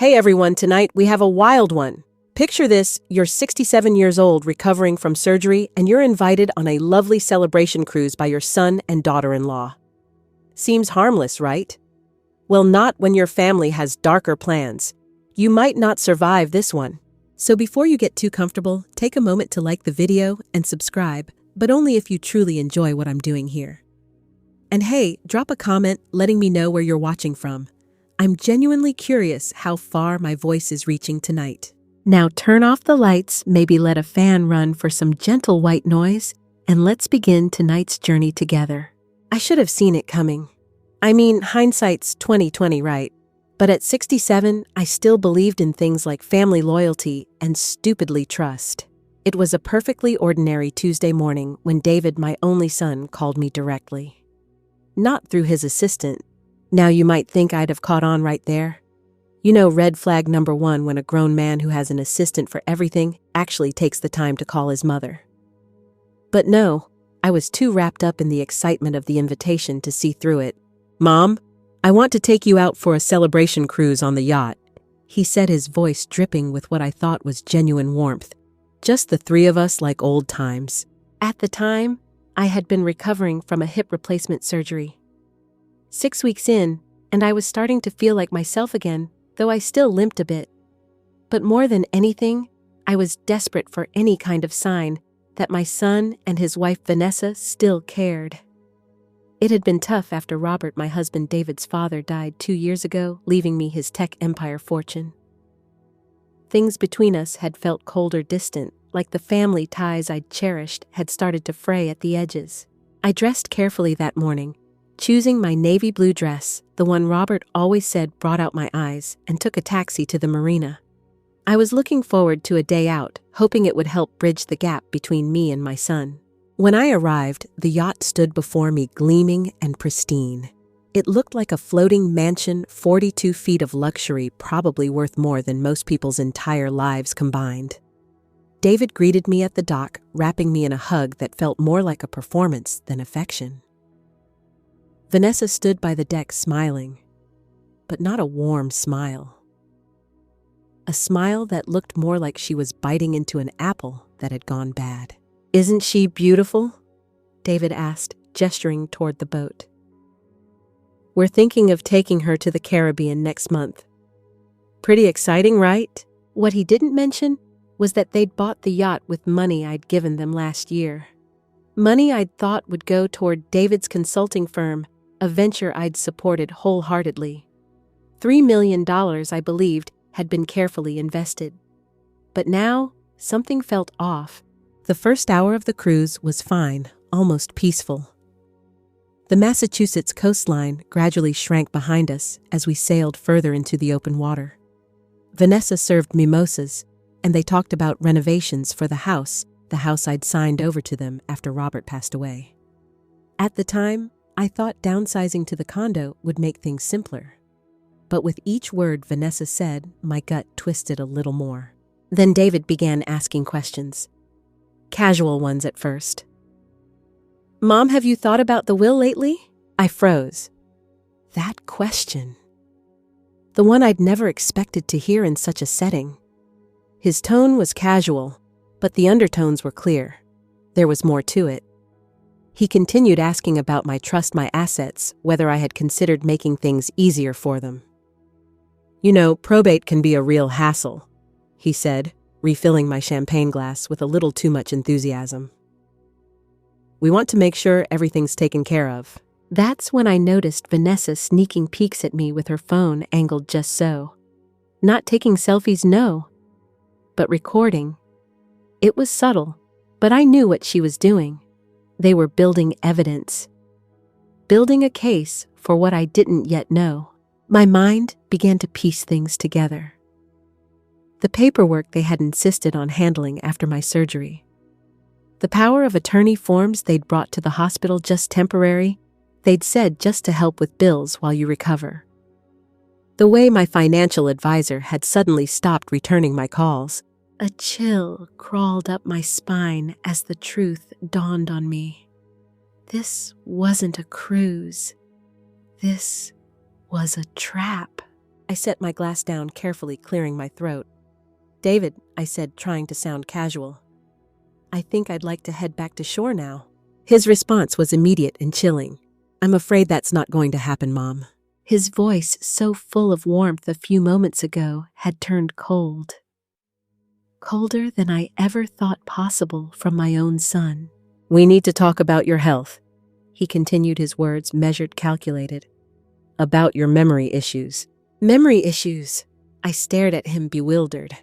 Hey everyone, tonight we have a wild one. Picture this, you're 67 years old recovering from surgery and you're invited on a lovely celebration cruise by your son and daughter-in-law. Seems harmless, right? Well, not when your family has darker plans. You might not survive this one. So before you get too comfortable, take a moment to like the video and subscribe, but only if you truly enjoy what I'm doing here. And hey, drop a comment letting me know where you're watching from. I'm genuinely curious how far my voice is reaching tonight. Now turn off the lights, maybe let a fan run for some gentle white noise, and let's begin tonight's journey together. I should have seen it coming. I mean, hindsight's 20/20, right? But at 67, I still believed in things like family loyalty and stupidly trust. It was a perfectly ordinary Tuesday morning when David, my only son, called me directly. Not through his assistant. Now you might think I'd have caught on right there. You know, red flag number one when a grown man who has an assistant for everything actually takes the time to call his mother. But no, I was too wrapped up in the excitement of the invitation to see through it. "Mom, I want to take you out for a celebration cruise on the yacht," he said, his voice dripping with what I thought was genuine warmth. Just the three of us like old times. At the time, I had been recovering from a hip replacement surgery. 6 weeks in, and I was starting to feel like myself again, though I still limped a bit. But more than anything, I was desperate for any kind of sign that my son and his wife Vanessa still cared. It had been tough after Robert, my husband David's father, died 2 years ago, leaving me his tech empire fortune. Things between us had felt cold or distant, like the family ties I'd cherished had started to fray at the edges. I dressed carefully that morning, choosing my navy blue dress, the one Robert always said brought out my eyes, and took a taxi to the marina. I was looking forward to a day out, hoping it would help bridge the gap between me and my son. When I arrived, the yacht stood before me gleaming and pristine. It looked like a floating mansion, 42 feet of luxury, probably worth more than most people's entire lives combined. David greeted me at the dock, wrapping me in a hug that felt more like a performance than affection. Vanessa stood by the deck smiling, but not a warm smile. A smile that looked more like she was biting into an apple that had gone bad. "Isn't she beautiful?" David asked, gesturing toward the boat. "We're thinking of taking her to the Caribbean next month. Pretty exciting, right?" What he didn't mention was that they'd bought the yacht with money I'd given them last year. Money I'd thought would go toward David's consulting firm, a venture I'd supported wholeheartedly. $3 million, I believed, had been carefully invested. But now, something felt off. The first hour of the cruise was fine, almost peaceful. The Massachusetts coastline gradually shrank behind us as we sailed further into the open water. Vanessa served mimosas, and they talked about renovations for the house I'd signed over to them after Robert passed away. At the time, I thought downsizing to the condo would make things simpler. But with each word Vanessa said, my gut twisted a little more. Then David began asking questions. Casual ones at first. "Mom, have you thought about the will lately?" I froze. That question. The one I'd never expected to hear in such a setting. His tone was casual, but the undertones were clear. There was more to it. He continued asking about my trust, my assets, whether I had considered making things easier for them. "You know, probate can be a real hassle," he said, refilling my champagne glass with a little too much enthusiasm. "We want to make sure everything's taken care of." That's when I noticed Vanessa sneaking peeks at me with her phone angled just so. Not taking selfies, no, but recording. It was subtle, but I knew what she was doing. They were building evidence. Building a case for what I didn't yet know. My mind began to piece things together. The paperwork they had insisted on handling after my surgery. The power of attorney forms they'd brought to the hospital just temporary, they'd said just to help with bills while you recover. The way my financial advisor had suddenly stopped returning my calls. A chill crawled up my spine as the truth dawned on me. This wasn't a cruise. This was a trap. I set my glass down, carefully clearing my throat. David, I said, trying to sound casual. I think I'd like to head back to shore now. His response was immediate and chilling. I'm afraid that's not going to happen, Mom. His voice, so full of warmth a few moments ago, had turned cold. Colder than I ever thought possible from my own son. We need to talk about your health. He continued, his words measured, calculated. About your memory issues. Memory issues? I stared at him, bewildered.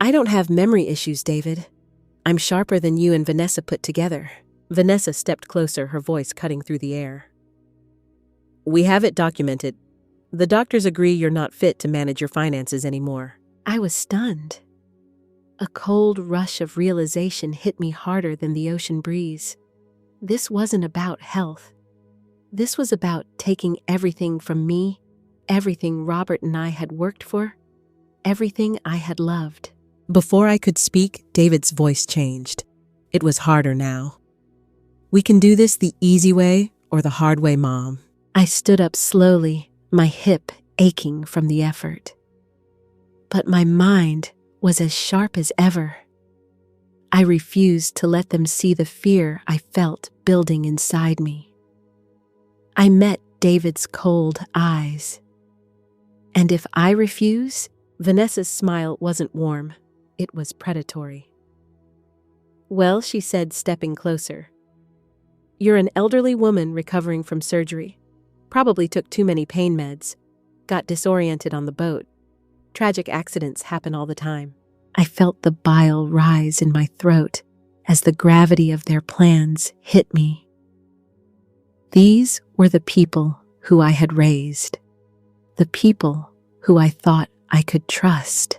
I don't have memory issues, David. I'm sharper than you and Vanessa put together. Vanessa stepped closer, her voice cutting through the air. We have it documented. The doctors agree you're not fit to manage your finances anymore. I was stunned. A cold rush of realization hit me harder than the ocean breeze. This wasn't about health. This was about taking everything from me, everything Robert and I had worked for, everything I had loved. Before I could speak, David's voice changed. It was harder now. We can do this the easy way or the hard way, Mom. I stood up slowly, my hip aching from the effort. But my mind was as sharp as ever. I refused to let them see the fear I felt building inside me. I met David's cold eyes. And if I refuse, Vanessa's smile wasn't warm. It was predatory. Well, she said, stepping closer. You're an elderly woman recovering from surgery. Probably took too many pain meds. Got disoriented on the boat. Tragic accidents happen all the time. I felt the bile rise in my throat as the gravity of their plans hit me. These were the people who I had raised. The people who I thought I could trust.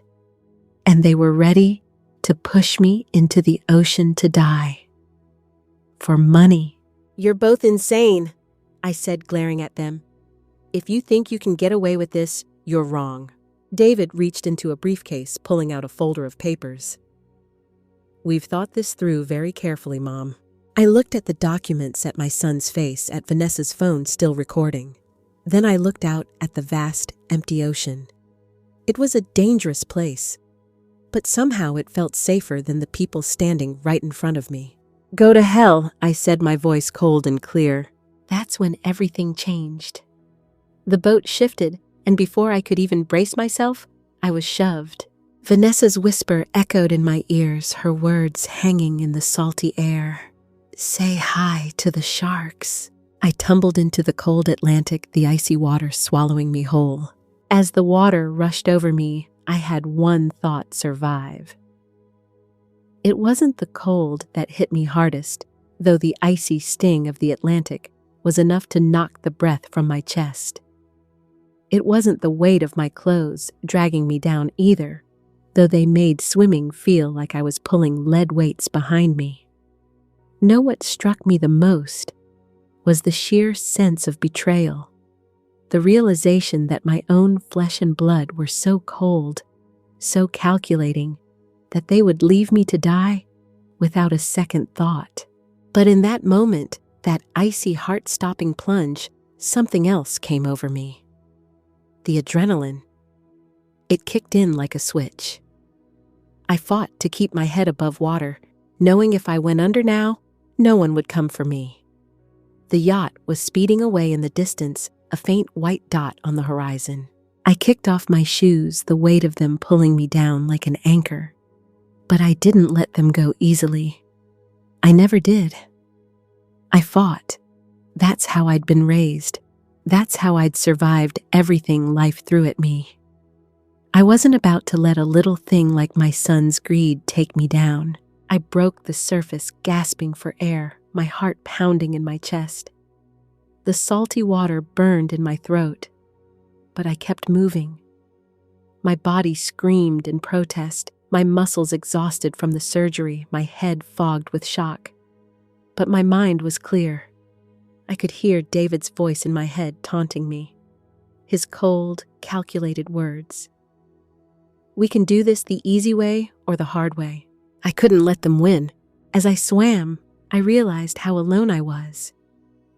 And they were ready to push me into the ocean to die. For money. You're both insane, I said, glaring at them. If you think you can get away with this, you're wrong. David reached into a briefcase, pulling out a folder of papers. We've thought this through very carefully, Mom. I looked at the documents, at my son's face, at Vanessa's phone still recording. Then I looked out at the vast, empty ocean. It was a dangerous place, but somehow it felt safer than the people standing right in front of me. Go to hell, I said, my voice cold and clear. That's when everything changed. The boat shifted, and before I could even brace myself, I was shoved. Vanessa's whisper echoed in my ears, her words hanging in the salty air. Say hi to the sharks. I tumbled into the cold Atlantic, the icy water swallowing me whole. As the water rushed over me, I had one thought survive. It wasn't the cold that hit me hardest, though the icy sting of the Atlantic was enough to knock the breath from my chest. It wasn't the weight of my clothes dragging me down either, though they made swimming feel like I was pulling lead weights behind me. No, what struck me the most was the sheer sense of betrayal, the realization that my own flesh and blood were so cold, so calculating, that they would leave me to die without a second thought. But in that moment, that icy heart-stopping plunge, something else came over me. The adrenaline. It kicked in like a switch. I fought to keep my head above water, knowing if I went under now, no one would come for me. The yacht was speeding away in the distance, a faint white dot on the horizon. I kicked off my shoes, the weight of them pulling me down like an anchor. But I didn't let them go easily. I never did. I fought. That's how I'd been raised. That's how I'd survived everything life threw at me. I wasn't about to let a little thing like my son's greed take me down. I broke the surface, gasping for air, my heart pounding in my chest. The salty water burned in my throat, but I kept moving. My body screamed in protest, my muscles exhausted from the surgery, my head fogged with shock. But my mind was clear. I could hear David's voice in my head taunting me. His cold, calculated words. We can do this the easy way or the hard way. I couldn't let them win. As I swam, I realized how alone I was.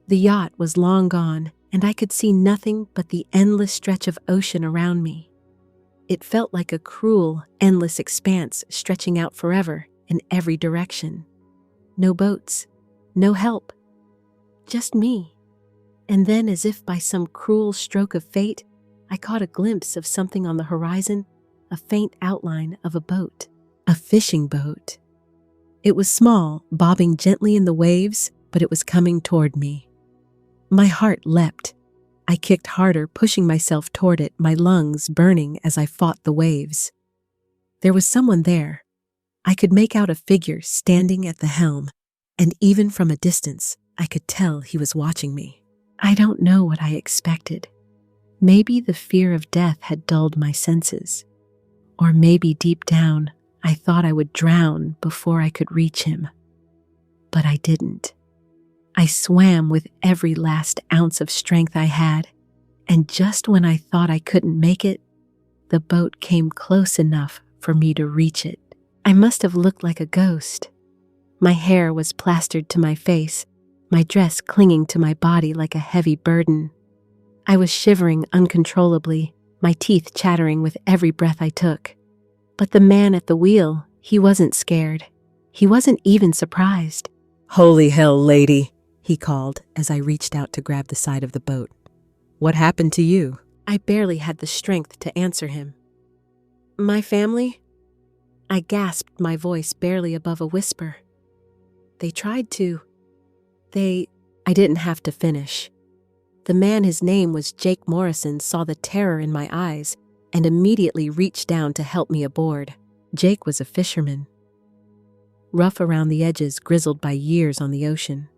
The yacht was long gone, and I could see nothing but the endless stretch of ocean around me. It felt like a cruel, endless expanse stretching out forever in every direction. No boats, no help, just me. And then, as if by some cruel stroke of fate, I caught a glimpse of something on the horizon, a faint outline of a boat. A fishing boat. It was small, bobbing gently in the waves, but it was coming toward me. My heart leapt. I kicked harder, pushing myself toward it, my lungs burning as I fought the waves. There was someone there. I could make out a figure standing at the helm, and even from a distance, I could tell he was watching me. I don't know what I expected. Maybe the fear of death had dulled my senses. Or maybe deep down, I thought I would drown before I could reach him. But I didn't. I swam with every last ounce of strength I had, and just when I thought I couldn't make it, the boat came close enough for me to reach it. I must have looked like a ghost. My hair was plastered to my face, my dress clinging to my body like a heavy burden. I was shivering uncontrollably, my teeth chattering with every breath I took. But the man at the wheel, he wasn't scared. He wasn't even surprised. "Holy hell, lady," he called as I reached out to grab the side of the boat. "What happened to you?" I barely had the strength to answer him. "My family?" I gasped, my voice barely above a whisper. "They tried to. I didn't have to finish. The man, his name was Jake Morrison, saw the terror in my eyes and immediately reached down to help me aboard. Jake was a fisherman. Rough around the edges, grizzled by years on the ocean.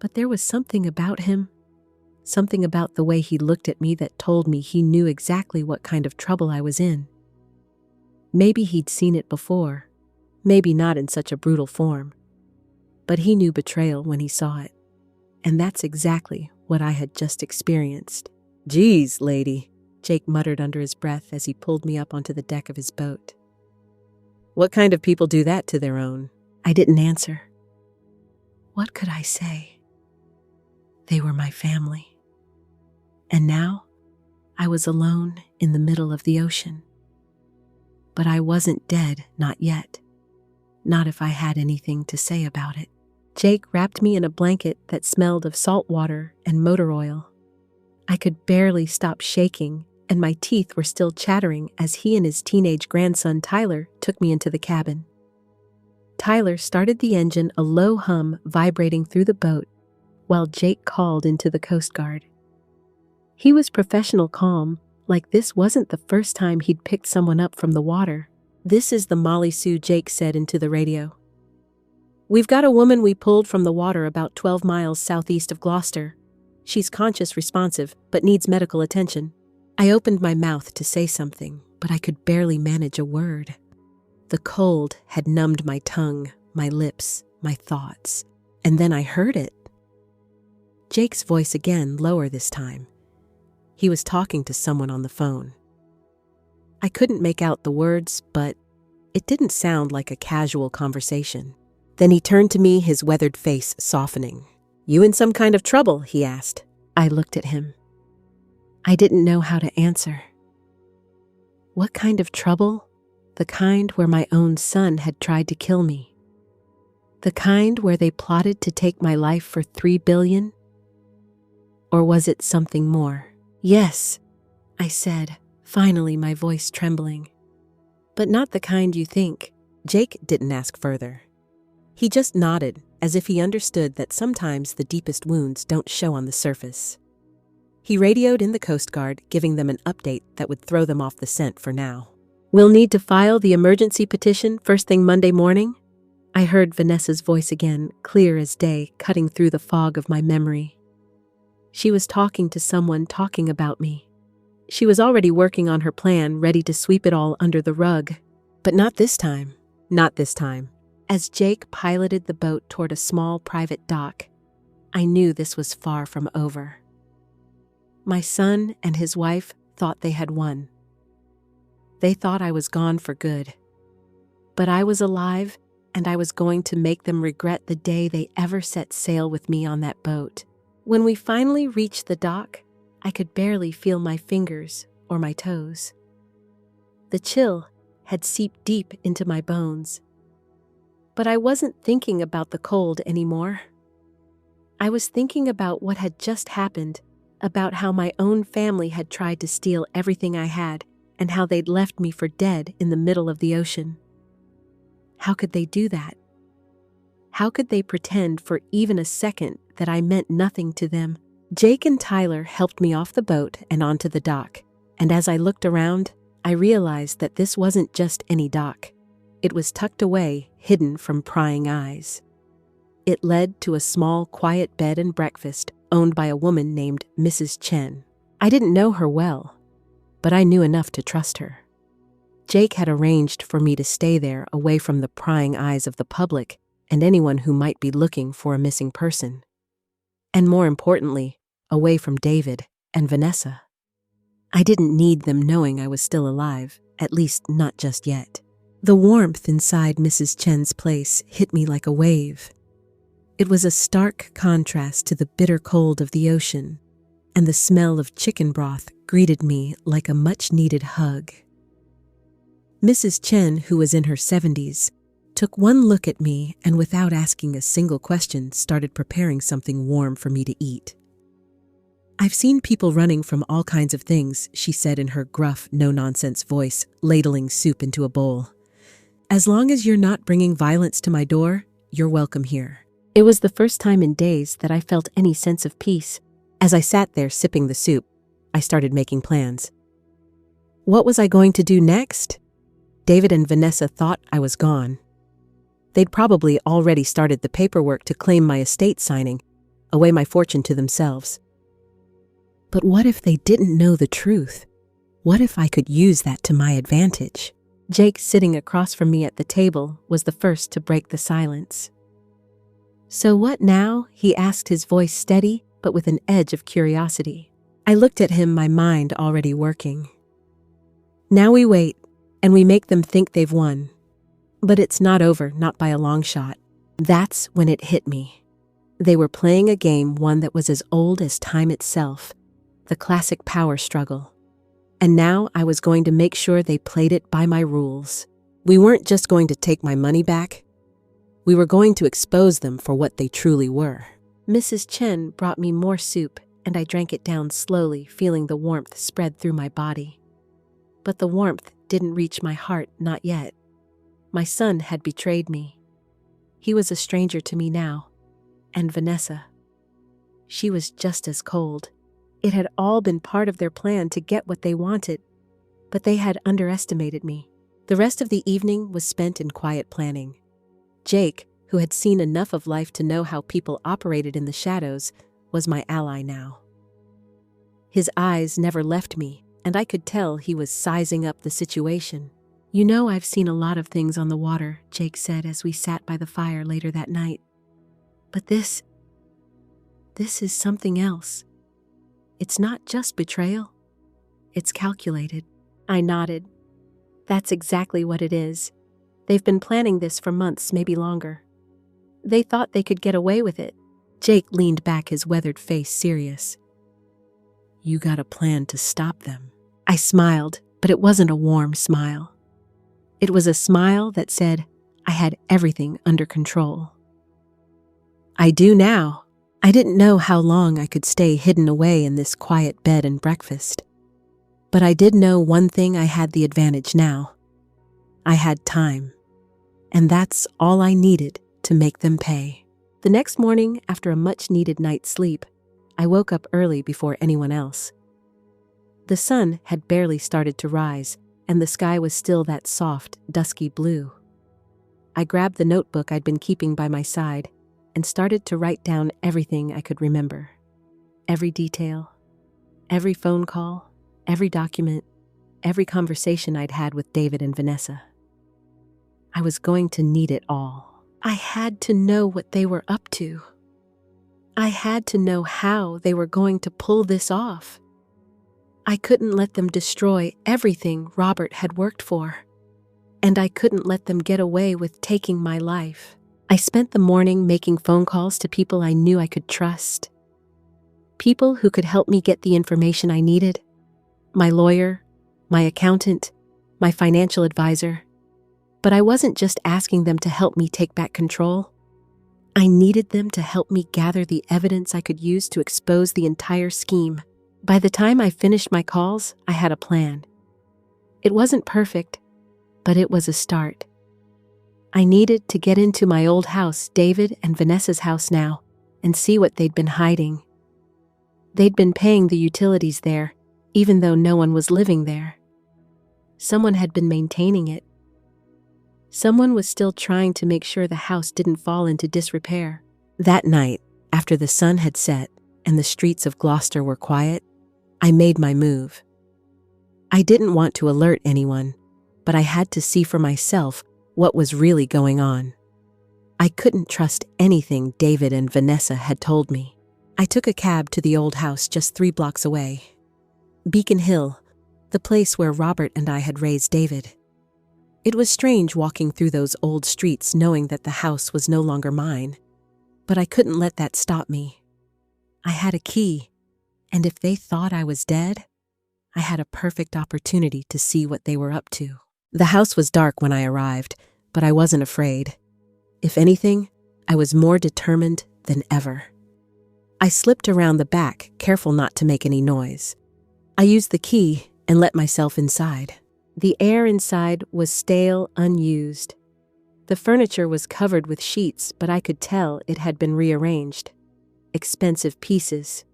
But there was something about him, something about the way he looked at me that told me he knew exactly what kind of trouble I was in. Maybe he'd seen it before, maybe not in such a brutal form, but he knew betrayal when he saw it. And that's exactly what I had just experienced. "Geez, lady," Jake muttered under his breath as he pulled me up onto the deck of his boat. "What kind of people do that to their own?" I didn't answer. What could I say? They were my family. And now, I was alone in the middle of the ocean. But I wasn't dead, not yet. Not if I had anything to say about it. Jake wrapped me in a blanket that smelled of salt water and motor oil. I could barely stop shaking, and my teeth were still chattering as he and his teenage grandson Tyler took me into the cabin. Tyler started the engine, a low hum vibrating through the boat, while Jake called into the Coast Guard. He was professional calm, like this wasn't the first time he'd picked someone up from the water. "This is the Molly Sue," Jake said into the radio. "We've got a woman we pulled from the water about 12 miles southeast of Gloucester. She's conscious, responsive, but needs medical attention." I opened my mouth to say something, but I could barely manage a word. The cold had numbed my tongue, my lips, my thoughts, and then I heard it. Jake's voice again, lower this time. He was talking to someone on the phone. I couldn't make out the words, but it didn't sound like a casual conversation. Then he turned to me, his weathered face softening. "You in some kind of trouble?" he asked. I looked at him. I didn't know how to answer. What kind of trouble? The kind where my own son had tried to kill me. The kind where they plotted to take my life for $3 billion? Or was it something more? "Yes," I said, finally my voice trembling. "But not the kind you think." Jake didn't ask further. He just nodded, as if he understood that sometimes the deepest wounds don't show on the surface. He radioed in the Coast Guard, giving them an update that would throw them off the scent for now. "We'll need to file the emergency petition first thing Monday morning?" I heard Vanessa's voice again, clear as day, cutting through the fog of my memory. She was talking to someone, talking about me. She was already working on her plan, ready to sweep it all under the rug. But not this time. Not this time. As Jake piloted the boat toward a small private dock, I knew this was far from over. My son and his wife thought they had won. They thought I was gone for good. But I was alive, and I was going to make them regret the day they ever set sail with me on that boat. When we finally reached the dock, I could barely feel my fingers or my toes. The chill had seeped deep into my bones. But I wasn't thinking about the cold anymore. I was thinking about what had just happened, about how my own family had tried to steal everything I had, and how they'd left me for dead in the middle of the ocean. How could they do that? How could they pretend for even a second that I meant nothing to them? Jake and Tyler helped me off the boat and onto the dock, and as I looked around, I realized that this wasn't just any dock. It was tucked away, hidden from prying eyes. It led to a small, quiet bed and breakfast owned by a woman named Mrs. Chen. I didn't know her well, but I knew enough to trust her. Jake had arranged for me to stay there away from the prying eyes of the public and anyone who might be looking for a missing person. And more importantly, away from David and Vanessa. I didn't need them knowing I was still alive, at least not just yet. The warmth inside Mrs. Chen's place hit me like a wave. It was a stark contrast to the bitter cold of the ocean, and the smell of chicken broth greeted me like a much-needed hug. Mrs. Chen, who was in her 70s, took one look at me and without asking a single question started preparing something warm for me to eat. "I've seen people running from all kinds of things," she said in her gruff, no-nonsense voice, ladling soup into a bowl. "As long as you're not bringing violence to my door, you're welcome here." It was the first time in days that I felt any sense of peace. As I sat there sipping the soup, I started making plans. What was I going to do next? David and Vanessa thought I was gone. They'd probably already started the paperwork to claim my estate signing, away my fortune to themselves. But what if they didn't know the truth? What if I could use that to my advantage? Jake, sitting across from me at the table, was the first to break the silence. "So what now?" he asked, his voice steady, but with an edge of curiosity. I looked at him, my mind already working. "Now we wait, and we make them think they've won. But it's not over, not by a long shot." That's when it hit me. They were playing a game, one that was as old as time itself, the classic power struggle. And now I was going to make sure they played it by my rules. We weren't just going to take my money back. We were going to expose them for what they truly were. Mrs. Chen brought me more soup, and I drank it down slowly, feeling the warmth spread through my body. But the warmth didn't reach my heart, not yet. My son had betrayed me. He was a stranger to me now. And Vanessa. She was just as cold. It had all been part of their plan to get what they wanted, but they had underestimated me. The rest of the evening was spent in quiet planning. Jake, who had seen enough of life to know how people operated in the shadows, was my ally now. His eyes never left me, and I could tell he was sizing up the situation. "You know, I've seen a lot of things on the water," Jake said as we sat by the fire later that night. "But this is something else. It's not just betrayal. It's calculated." I nodded. "That's exactly what it is. They've been planning this for months, maybe longer. They thought they could get away with it." Jake leaned back, his weathered face serious. "You got a plan to stop them." I smiled, but it wasn't a warm smile. It was a smile that said I had everything under control. I do now. I didn't know how long I could stay hidden away in this quiet bed and breakfast. But I did know one thing: I had the advantage now. I had time. And that's all I needed to make them pay. The next morning, after a much-needed night's sleep, I woke up early before anyone else. The sun had barely started to rise, and the sky was still that soft, dusky blue. I grabbed the notebook I'd been keeping by my side and started to write down everything I could remember. Every detail, every phone call, every document, every conversation I'd had with David and Vanessa. I was going to need it all. I had to know what they were up to. I had to know how they were going to pull this off. I couldn't let them destroy everything Robert had worked for. And I couldn't let them get away with taking my life. I spent the morning making phone calls to people I knew I could trust. People who could help me get the information I needed. My lawyer, my accountant, my financial advisor. But I wasn't just asking them to help me take back control. I needed them to help me gather the evidence I could use to expose the entire scheme. By the time I finished my calls, I had a plan. It wasn't perfect, but it was a start. I needed to get into my old house, David and Vanessa's house now, and see what they'd been hiding. They'd been paying the utilities there, even though no one was living there. Someone had been maintaining it. Someone was still trying to make sure the house didn't fall into disrepair. That night, after the sun had set and the streets of Gloucester were quiet, I made my move. I didn't want to alert anyone, but I had to see for myself what was really going on. I couldn't trust anything David and Vanessa had told me. I took a cab to the old house just 3 blocks away. Beacon Hill, the place where Robert and I had raised David. It was strange walking through those old streets knowing that the house was no longer mine, but I couldn't let that stop me. I had a key, and if they thought I was dead, I had a perfect opportunity to see what they were up to. The house was dark when I arrived, but I wasn't afraid. If anything, I was more determined than ever. I slipped around the back, careful not to make any noise. I used the key and let myself inside. The air inside was stale, unused. The furniture was covered with sheets, but I could tell it had been rearranged. Expensive pieces.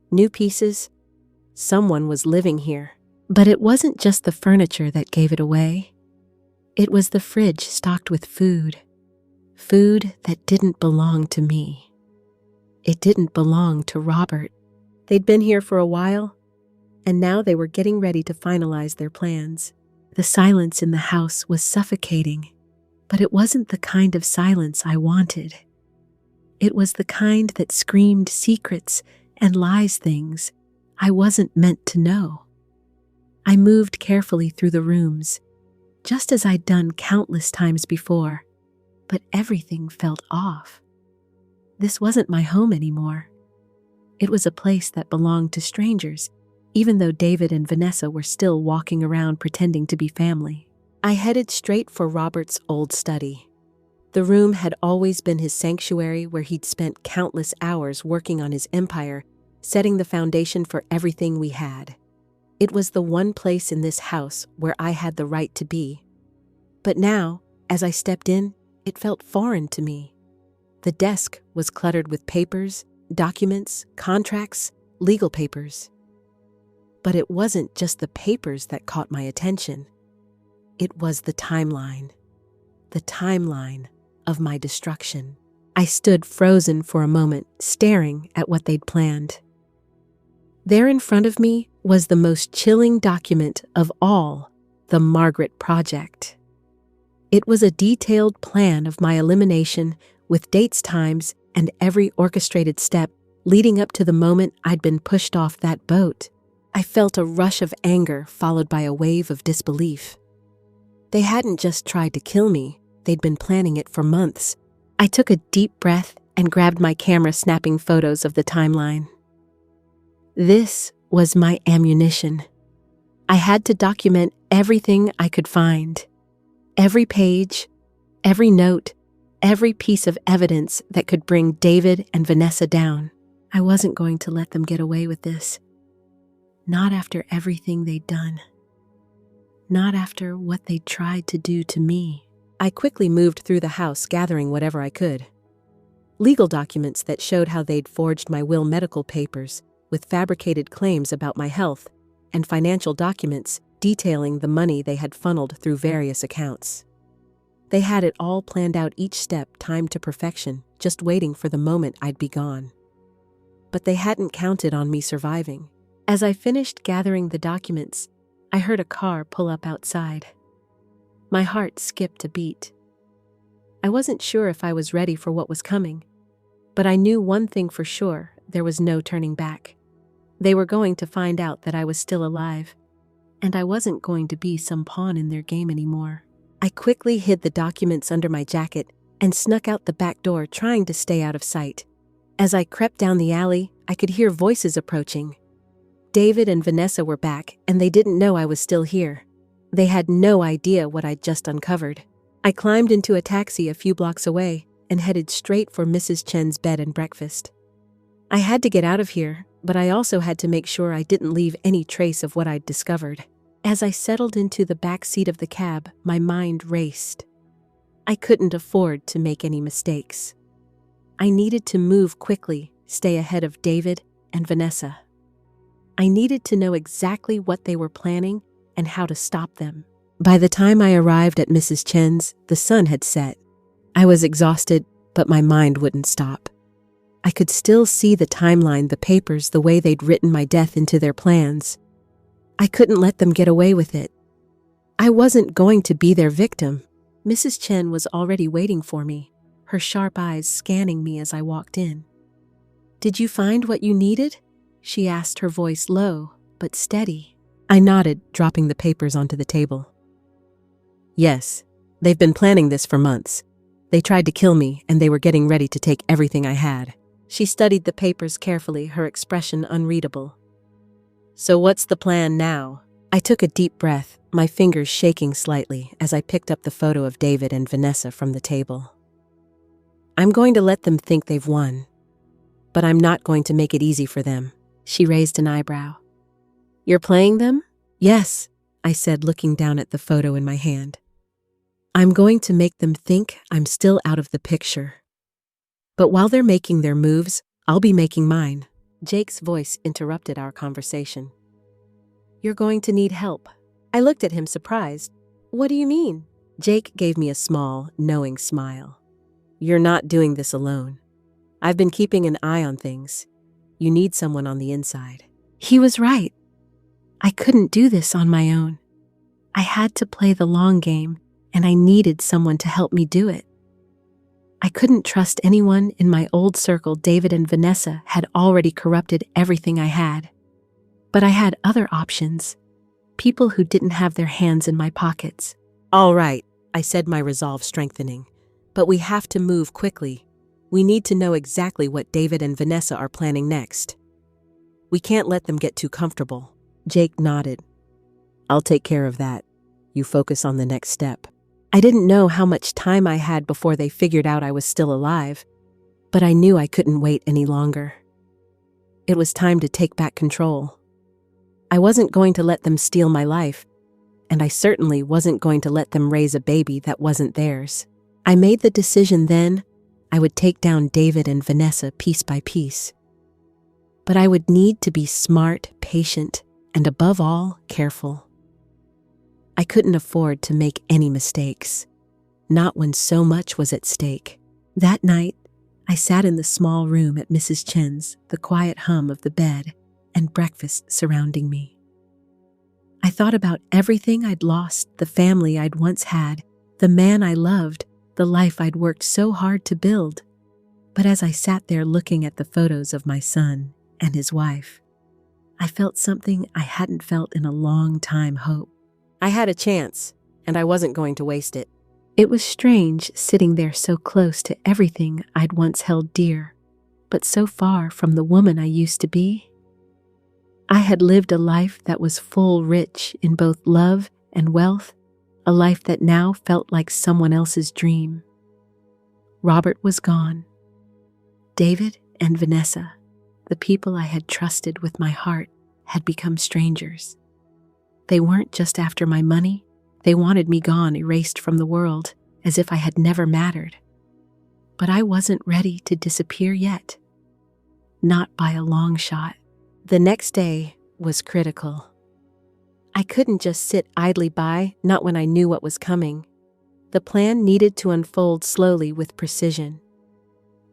New pieces. Someone was living here. But it wasn't just the furniture that gave it away. It was the fridge stocked with food. Food that didn't belong to me. It didn't belong to Robert. They'd been here for a while, and now they were getting ready to finalize their plans. The silence in the house was suffocating, but it wasn't the kind of silence I wanted. It was the kind that screamed secrets and lies, things I wasn't meant to know. I moved carefully through the rooms, just as I'd done countless times before, but everything felt off. This wasn't my home anymore. It was a place that belonged to strangers, even though David and Vanessa were still walking around pretending to be family. I headed straight for Robert's old study. The room had always been his sanctuary where he'd spent countless hours working on his empire, setting the foundation for everything we had. It was the one place in this house where I had the right to be. But now, as I stepped in, it felt foreign to me. The desk was cluttered with papers, documents, contracts, legal papers. But it wasn't just the papers that caught my attention. It was the timeline of my destruction. I stood frozen for a moment, staring at what they'd planned. There in front of me was the most chilling document of all, the Margaret Project. It was a detailed plan of my elimination with dates, times, and every orchestrated step leading up to the moment I'd been pushed off that boat. I felt a rush of anger followed by a wave of disbelief. They hadn't just tried to kill me, they'd been planning it for months. I took a deep breath and grabbed my camera, snapping photos of the timeline. This was my ammunition. I had to document everything I could find. Every page, every note, every piece of evidence that could bring David and Vanessa down. I wasn't going to let them get away with this. Not after everything they'd done. Not after what they'd tried to do to me. I quickly moved through the house, gathering whatever I could. Legal documents that showed how they'd forged my will, medical papers with fabricated claims about my health, and financial documents detailing the money they had funneled through various accounts. They had it all planned out, each step timed to perfection, just waiting for the moment I'd be gone. But they hadn't counted on me surviving. As I finished gathering the documents, I heard a car pull up outside. My heart skipped a beat. I wasn't sure if I was ready for what was coming, but I knew one thing for sure: there was no turning back. They were going to find out that I was still alive, and I wasn't going to be some pawn in their game anymore. I quickly hid the documents under my jacket and snuck out the back door, trying to stay out of sight. As I crept down the alley, I could hear voices approaching. David and Vanessa were back, and they didn't know I was still here. They had no idea what I'd just uncovered. I climbed into a taxi a few blocks away and headed straight for Mrs. Chen's bed and breakfast. I had to get out of here, but I also had to make sure I didn't leave any trace of what I'd discovered. As I settled into the back seat of the cab, my mind raced. I couldn't afford to make any mistakes. I needed to move quickly, stay ahead of David and Vanessa. I needed to know exactly what they were planning and how to stop them. By the time I arrived at Mrs. Chen's, the sun had set. I was exhausted, but my mind wouldn't stop. I could still see the timeline, the papers, the way they'd written my death into their plans. I couldn't let them get away with it. I wasn't going to be their victim. Mrs. Chen was already waiting for me, her sharp eyes scanning me as I walked in. "Did you find what you needed?" she asked, her voice low but steady. I nodded, dropping the papers onto the table. "Yes, they've been planning this for months. They tried to kill me, and they were getting ready to take everything I had." She studied the papers carefully, her expression unreadable. "So what's the plan now?" I took a deep breath, my fingers shaking slightly as I picked up the photo of David and Vanessa from the table. "I'm going to let them think they've won, but I'm not going to make it easy for them." She raised an eyebrow. "You're playing them?" "Yes," I said, looking down at the photo in my hand. "I'm going to make them think I'm still out of the picture. But while they're making their moves, I'll be making mine." Jake's voice interrupted our conversation. "You're going to need help." I looked at him surprised. "What do you mean?" Jake gave me a small, knowing smile. "You're not doing this alone. I've been keeping an eye on things. You need someone on the inside." He was right. I couldn't do this on my own. I had to play the long game, and I needed someone to help me do it. I couldn't trust anyone in my old circle. David and Vanessa had already corrupted everything I had. But I had other options, people who didn't have their hands in my pockets. "All right," I said, my resolve strengthening. "But we have to move quickly. We need to know exactly what David and Vanessa are planning next. We can't let them get too comfortable." Jake nodded. "I'll take care of that. You focus on the next step." I didn't know how much time I had before they figured out I was still alive, but I knew I couldn't wait any longer. It was time to take back control. I wasn't going to let them steal my life, and I certainly wasn't going to let them raise a baby that wasn't theirs. I made the decision then I would take down David and Vanessa piece by piece. But I would need to be smart, patient, and above all, careful. I couldn't afford to make any mistakes, not when so much was at stake. That night, I sat in the small room at Mrs. Chen's, the quiet hum of the bed and breakfast surrounding me. I thought about everything I'd lost, the family I'd once had, the man I loved, the life I'd worked so hard to build. But as I sat there looking at the photos of my son and his wife, I felt something I hadn't felt in a long time: hope. I had a chance, and I wasn't going to waste it. It was strange sitting there so close to everything I'd once held dear, but so far from the woman I used to be. I had lived a life that was full, rich in both love and wealth, a life that now felt like someone else's dream. Robert was gone. David and Vanessa, the people I had trusted with my heart, had become strangers. They weren't just after my money. They wanted me gone, erased from the world, as if I had never mattered. But I wasn't ready to disappear yet. Not by a long shot. The next day was critical. I couldn't just sit idly by, not when I knew what was coming. The plan needed to unfold slowly with precision.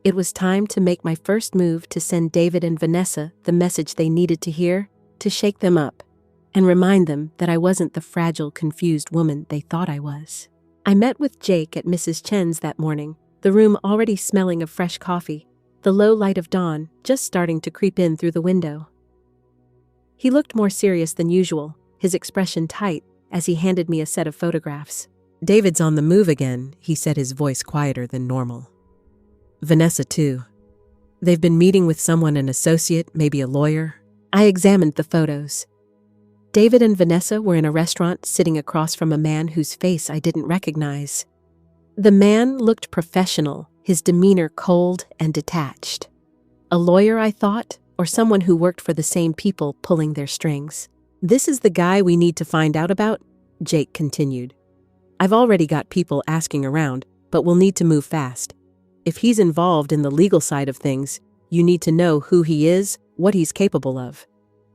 It was time to make my first move, to send David and Vanessa the message they needed to hear, to shake them up and remind them that I wasn't the fragile, confused woman they thought I was. I met with Jake at Mrs. Chen's that morning, the room already smelling of fresh coffee, the low light of dawn just starting to creep in through the window. He looked more serious than usual, his expression tight, as he handed me a set of photographs. "David's on the move again," he said, his voice quieter than normal. "Vanessa too. They've been meeting with someone, an associate, maybe a lawyer. I examined the photos. David and Vanessa were in a restaurant sitting across from a man whose face I didn't recognize. The man looked professional, his demeanor cold and detached. A lawyer, I thought, or someone who worked for the same people pulling their strings. "This is the guy we need to find out about," Jake continued. "I've already got people asking around, but we'll need to move fast. If he's involved in the legal side of things, you need to know who he is, what he's capable of.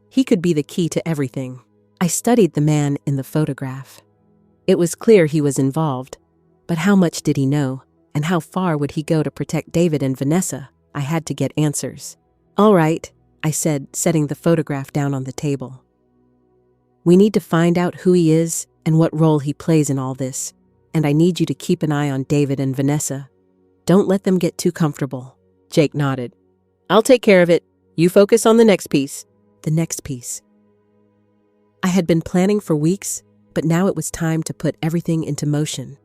He could be the key to everything." I studied the man in the photograph. It was clear he was involved, but how much did he know, and how far would he go to protect David and Vanessa? I had to get answers. "All right," I said, setting the photograph down on the table. "We need to find out who he is and what role he plays in all this, and I need you to keep an eye on David and Vanessa. Don't let them get too comfortable." Jake nodded. "I'll take care of it. You focus on the next piece." The next piece. I had been planning for weeks, but now it was time to put everything into motion.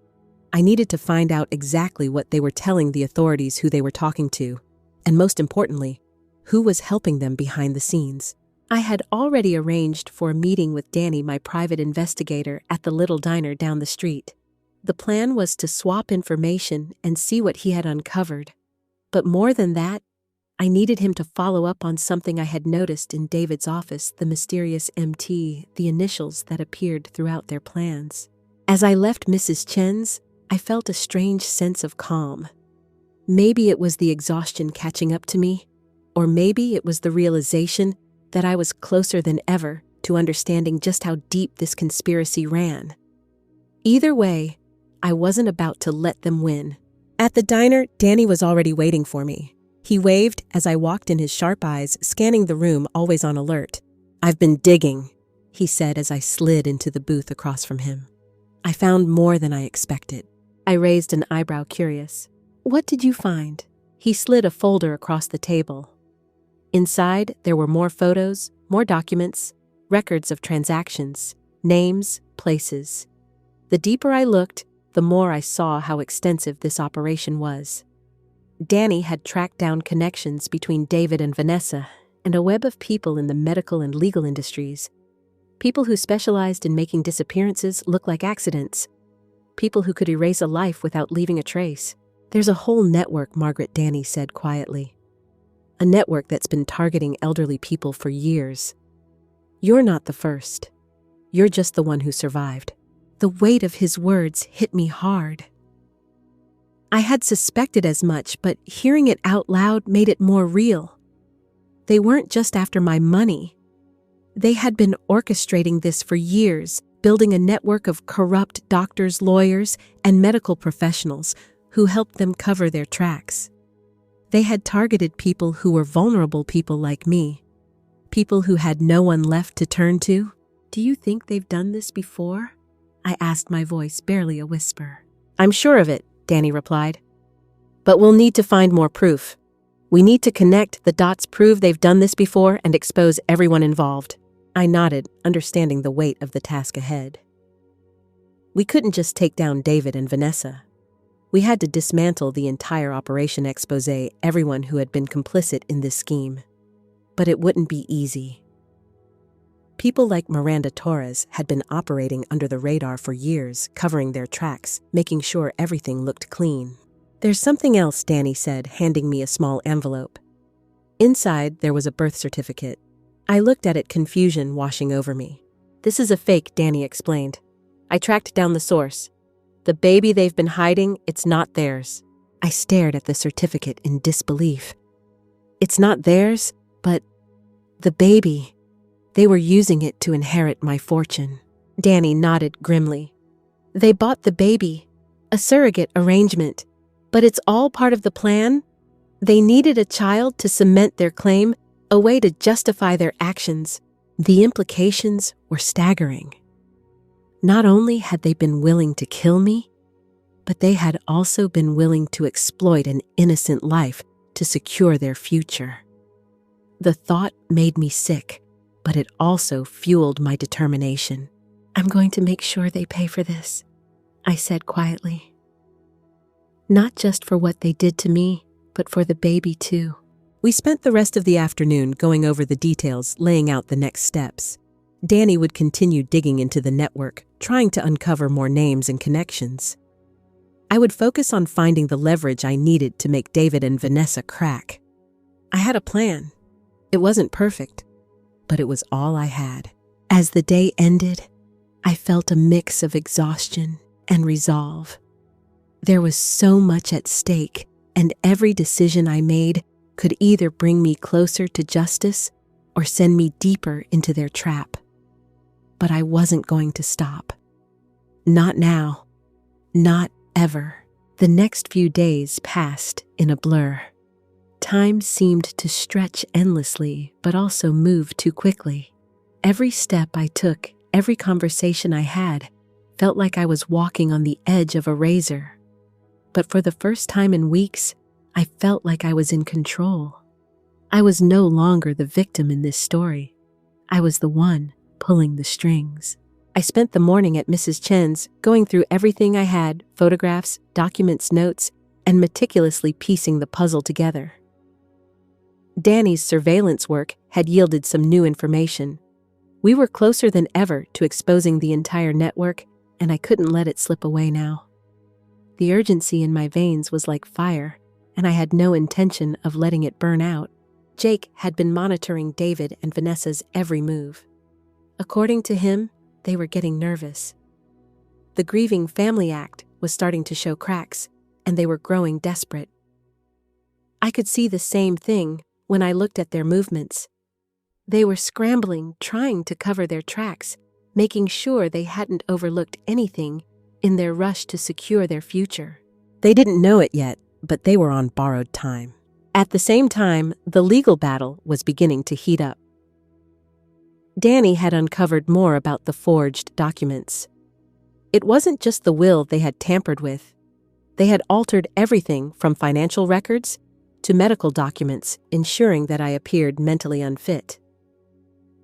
I needed to find out exactly what they were telling the authorities, who they were talking to, and most importantly, who was helping them behind the scenes. I had already arranged for a meeting with Danny, my private investigator, at the little diner down the street. The plan was to swap information and see what he had uncovered. But more than that, I needed him to follow up on something I had noticed in David's office, the mysterious MT, the initials that appeared throughout their plans. As I left Mrs. Chen's, I felt a strange sense of calm. Maybe it was the exhaustion catching up to me, or maybe it was the realization that I was closer than ever to understanding just how deep this conspiracy ran. Either way, I wasn't about to let them win. At the diner, Danny was already waiting for me. He waved as I walked in, his sharp eyes scanning the room, always on alert. "I've been digging," he said as I slid into the booth across from him. "I found more than I expected." I raised an eyebrow, curious. "What did you find?" He slid a folder across the table. Inside, there were more photos, more documents, records of transactions, names, places. The deeper I looked, the more I saw how extensive this operation was. Danny had tracked down connections between David and Vanessa, and a web of people in the medical and legal industries. People who specialized in making disappearances look like accidents. People who could erase a life without leaving a trace. "There's a whole network," Danny said quietly. "A network that's been targeting elderly people for years. You're not the first. You're just the one who survived." The weight of his words hit me hard. I had suspected as much, but hearing it out loud made it more real. They weren't just after my money. They had been orchestrating this for years, building a network of corrupt doctors, lawyers, and medical professionals who helped them cover their tracks. They had targeted people who were vulnerable, people like me, people who had no one left to turn to. "Do you think they've done this before?" I asked, my voice barely a whisper. "I'm sure of it," Danny replied. "But we'll need to find more proof. We need to connect the dots, prove they've done this before, and expose everyone involved." I nodded, understanding the weight of the task ahead. We couldn't just take down David and Vanessa. We had to dismantle the entire operation, expose everyone who had been complicit in this scheme. But it wouldn't be easy. People like Miranda Torres had been operating under the radar for years, covering their tracks, making sure everything looked clean. "There's something else," Danny said, handing me a small envelope. Inside, there was a birth certificate. I looked at it, confusion washing over me. "This is a fake," Danny explained. "I tracked down the source. The baby they've been hiding, it's not theirs." I stared at the certificate in disbelief. "It's not theirs, but the baby. They were using it to inherit my fortune." Danny nodded grimly. "They bought the baby, a surrogate arrangement, but it's all part of the plan. They needed a child to cement their claim, a way to justify their actions. The implications were staggering. Not only had they been willing to kill me, but they had also been willing to exploit an innocent life to secure their future. The thought made me sick, but it also fueled my determination. "I'm going to make sure they pay for this," I said quietly. "Not just for what they did to me, but for the baby too." We spent the rest of the afternoon going over the details, laying out the next steps. Danny would continue digging into the network, trying to uncover more names and connections. I would focus on finding the leverage I needed to make David and Vanessa crack. I had a plan. It wasn't perfect, but it was all I had. As the day ended, I felt a mix of exhaustion and resolve. There was so much at stake, and every decision I made could either bring me closer to justice or send me deeper into their trap. But I wasn't going to stop. Not now. Not ever. The next few days passed in a blur. Time seemed to stretch endlessly, but also move too quickly. Every step I took, every conversation I had, felt like I was walking on the edge of a razor. But for the first time in weeks, I felt like I was in control. I was no longer the victim in this story. I was the one pulling the strings. I spent the morning at Mrs. Chen's, going through everything I had, photographs, documents, notes, and meticulously piecing the puzzle together. Danny's surveillance work had yielded some new information. We were closer than ever to exposing the entire network, and I couldn't let it slip away now. The urgency in my veins was like fire, and I had no intention of letting it burn out. Jake had been monitoring David and Vanessa's every move. According to him, they were getting nervous. The grieving family act was starting to show cracks, and they were growing desperate. I could see the same thing when I looked at their movements. They were scrambling, trying to cover their tracks, making sure they hadn't overlooked anything in their rush to secure their future. They didn't know it yet, but they were on borrowed time. At the same time, the legal battle was beginning to heat up. Danny had uncovered more about the forged documents. It wasn't just the will they had tampered with. They had altered everything from financial records to medical documents, ensuring that I appeared mentally unfit.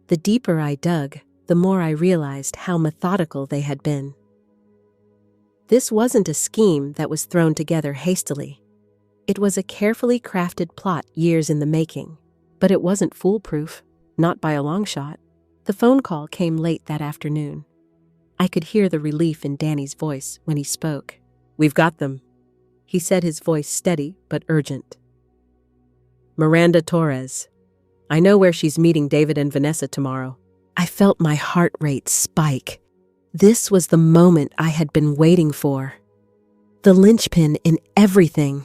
The deeper I dug, the more I realized how methodical they had been. This wasn't a scheme that was thrown together hastily. It was a carefully crafted plot years in the making, but it wasn't foolproof, not by a long shot. The phone call came late that afternoon. I could hear the relief in Danny's voice when he spoke. "We've got them," he said, his voice steady but urgent. "Miranda Torres. I know where she's meeting David and Vanessa tomorrow." I felt my heart rate spike. This was the moment I had been waiting for. The linchpin in everything.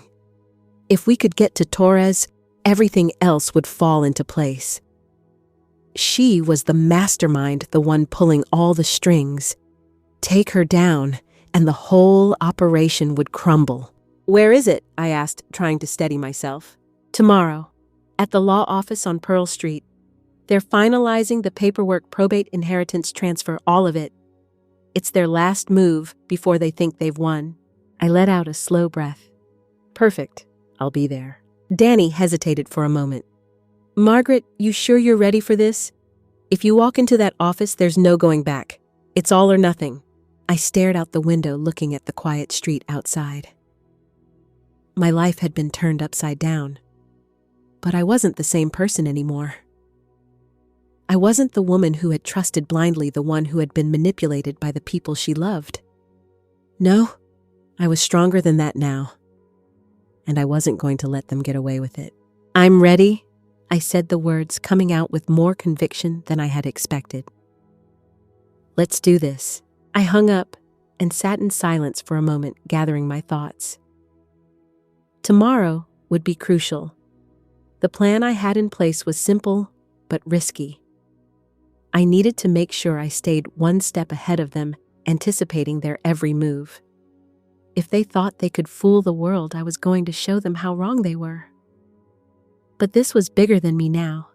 If we could get to Torres, everything else would fall into place. She was the mastermind, the one pulling all the strings. Take her down, and the whole operation would crumble. "Where is it?" I asked, trying to steady myself. "Tomorrow, at the law office on Pearl Street. They're finalizing the paperwork, probate, inheritance transfer, all of it. It's their last move before they think they've won." I let out a slow breath. "Perfect. I'll be there." Danny hesitated for a moment. "Margaret, you sure you're ready for this? If you walk into that office, there's no going back. It's all or nothing." I stared out the window, looking at the quiet street outside. My life had been turned upside down. But I wasn't the same person anymore. I wasn't the woman who had trusted blindly, the one who had been manipulated by the people she loved. No, I was stronger than that now. And I wasn't going to let them get away with it. "I'm ready," I said, the words coming out with more conviction than I had expected. "Let's do this." I hung up and sat in silence for a moment, gathering my thoughts. Tomorrow would be crucial. The plan I had in place was simple, but risky. I needed to make sure I stayed one step ahead of them, anticipating their every move. If they thought they could fool the world, I was going to show them how wrong they were. But this was bigger than me now.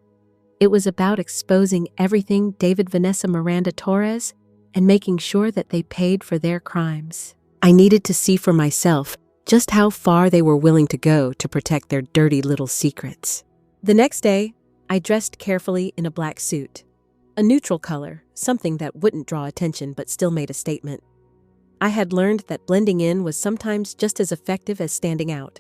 It was about exposing everything David, Vanessa, Miranda Torres, and making sure that they paid for their crimes. I needed to see for myself just how far they were willing to go to protect their dirty little secrets. The next day, I dressed carefully in a black suit. A neutral color, something that wouldn't draw attention but still made a statement. I had learned that blending in was sometimes just as effective as standing out.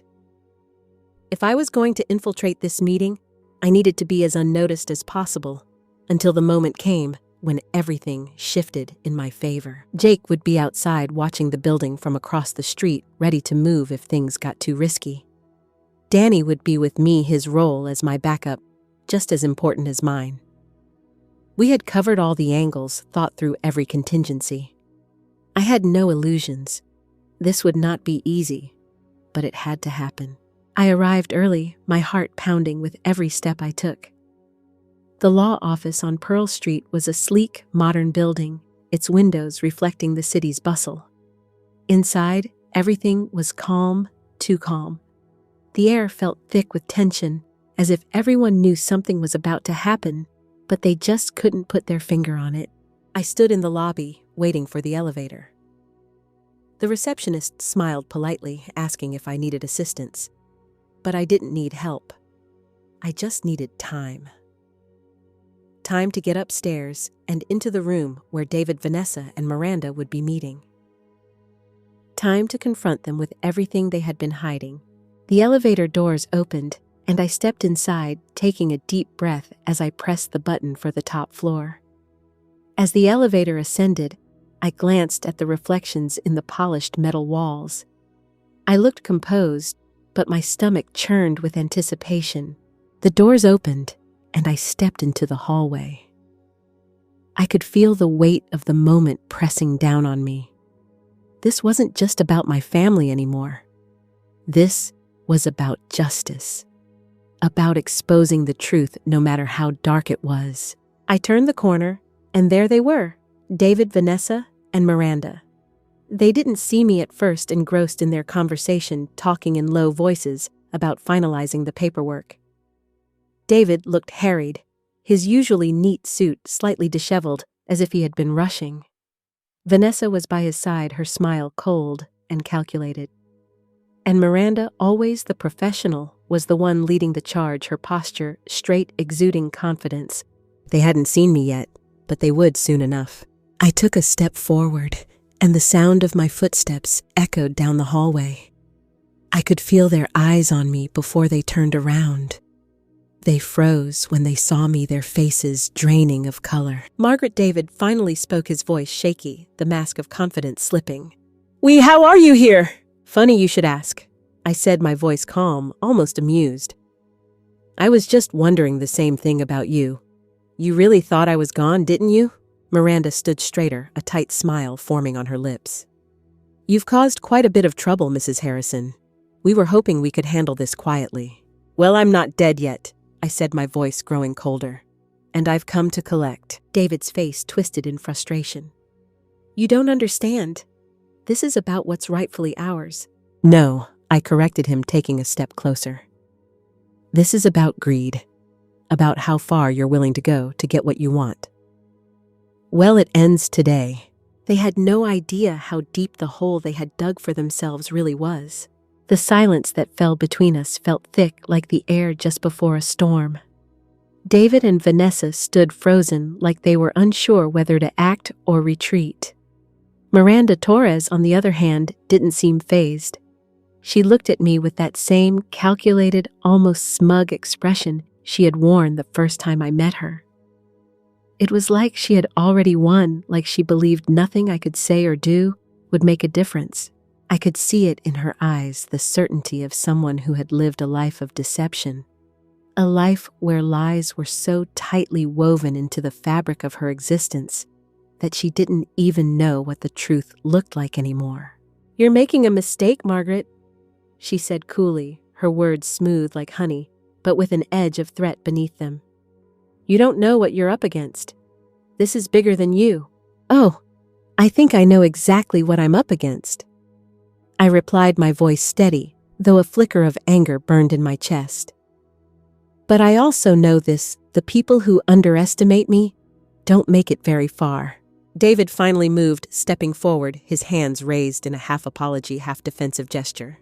If I was going to infiltrate this meeting, I needed to be as unnoticed as possible, until the moment came when everything shifted in my favor. Jake would be outside watching the building from across the street, ready to move if things got too risky. Danny would be with me, his role as my backup, just as important as mine. We had covered all the angles, thought through every contingency. I had no illusions. This would not be easy, but it had to happen. I arrived early, my heart pounding with every step I took. The law office on Pearl Street was a sleek, modern building, its windows reflecting the city's bustle. Inside, everything was calm, too calm. The air felt thick with tension, as if everyone knew something was about to happen, but they just couldn't put their finger on it. I stood in the lobby, waiting for the elevator. The receptionist smiled politely, asking if I needed assistance. But I didn't need help. I just needed time. Time to get upstairs and into the room where David, Vanessa, and Miranda would be meeting. Time to confront them with everything they had been hiding. The elevator doors opened, and I stepped inside, taking a deep breath as I pressed the button for the top floor. As the elevator ascended, I glanced at the reflections in the polished metal walls. I looked composed, but my stomach churned with anticipation. The doors opened, and I stepped into the hallway. I could feel the weight of the moment pressing down on me. This wasn't just about my family anymore. This was about justice, about exposing the truth no matter how dark it was. I turned the corner, and there they were, David, Vanessa, and Miranda. They didn't see me at first, engrossed in their conversation, talking in low voices about finalizing the paperwork. David looked harried, his usually neat suit slightly disheveled, as if he had been rushing. Vanessa was by his side, her smile cold and calculated. And Miranda, always the professional, was the one leading the charge, her posture straight, exuding confidence. They hadn't seen me yet, but they would soon enough. I took a step forward, and the sound of my footsteps echoed down the hallway. I could feel their eyes on me before they turned around. They froze when they saw me, their faces draining of color. Margaret David finally spoke, his voice shaky, the mask of confidence slipping. How are you here?" "Funny you should ask," I said, my voice calm, almost amused. "I was just wondering the same thing about you. You really thought I was gone, didn't you?" Miranda stood straighter, a tight smile forming on her lips. "You've caused quite a bit of trouble, Mrs. Harrison. We were hoping we could handle this quietly." "Well, I'm not dead yet," I said, my voice growing colder. "And I've come to collect." David's face twisted in frustration. "You don't understand. This is about what's rightfully ours." "No," I corrected him, taking a step closer. "This is about greed, about how far you're willing to go to get what you want." Well, it ends today. They had no idea how deep the hole they had dug for themselves really was. The silence that fell between us felt thick, like the air just before a storm. David and Vanessa stood frozen, like they were unsure whether to act or retreat. Miranda Torres, on the other hand, didn't seem fazed. She looked at me with that same calculated, almost smug expression she had worn the first time I met her. It was like she had already won, like she believed nothing I could say or do would make a difference. I could see it in her eyes, the certainty of someone who had lived a life of deception, a life where lies were so tightly woven into the fabric of her existence that she didn't even know what the truth looked like anymore. "You're making a mistake, Margaret," she said coolly, her words smooth like honey, but with an edge of threat beneath them. "You don't know what you're up against. This is bigger than you." "Oh, I think I know exactly what I'm up against," I replied, my voice steady, though a flicker of anger burned in my chest. "But I also know this: the people who underestimate me don't make it very far." David finally moved, stepping forward, his hands raised in a half-apology, half-defensive gesture.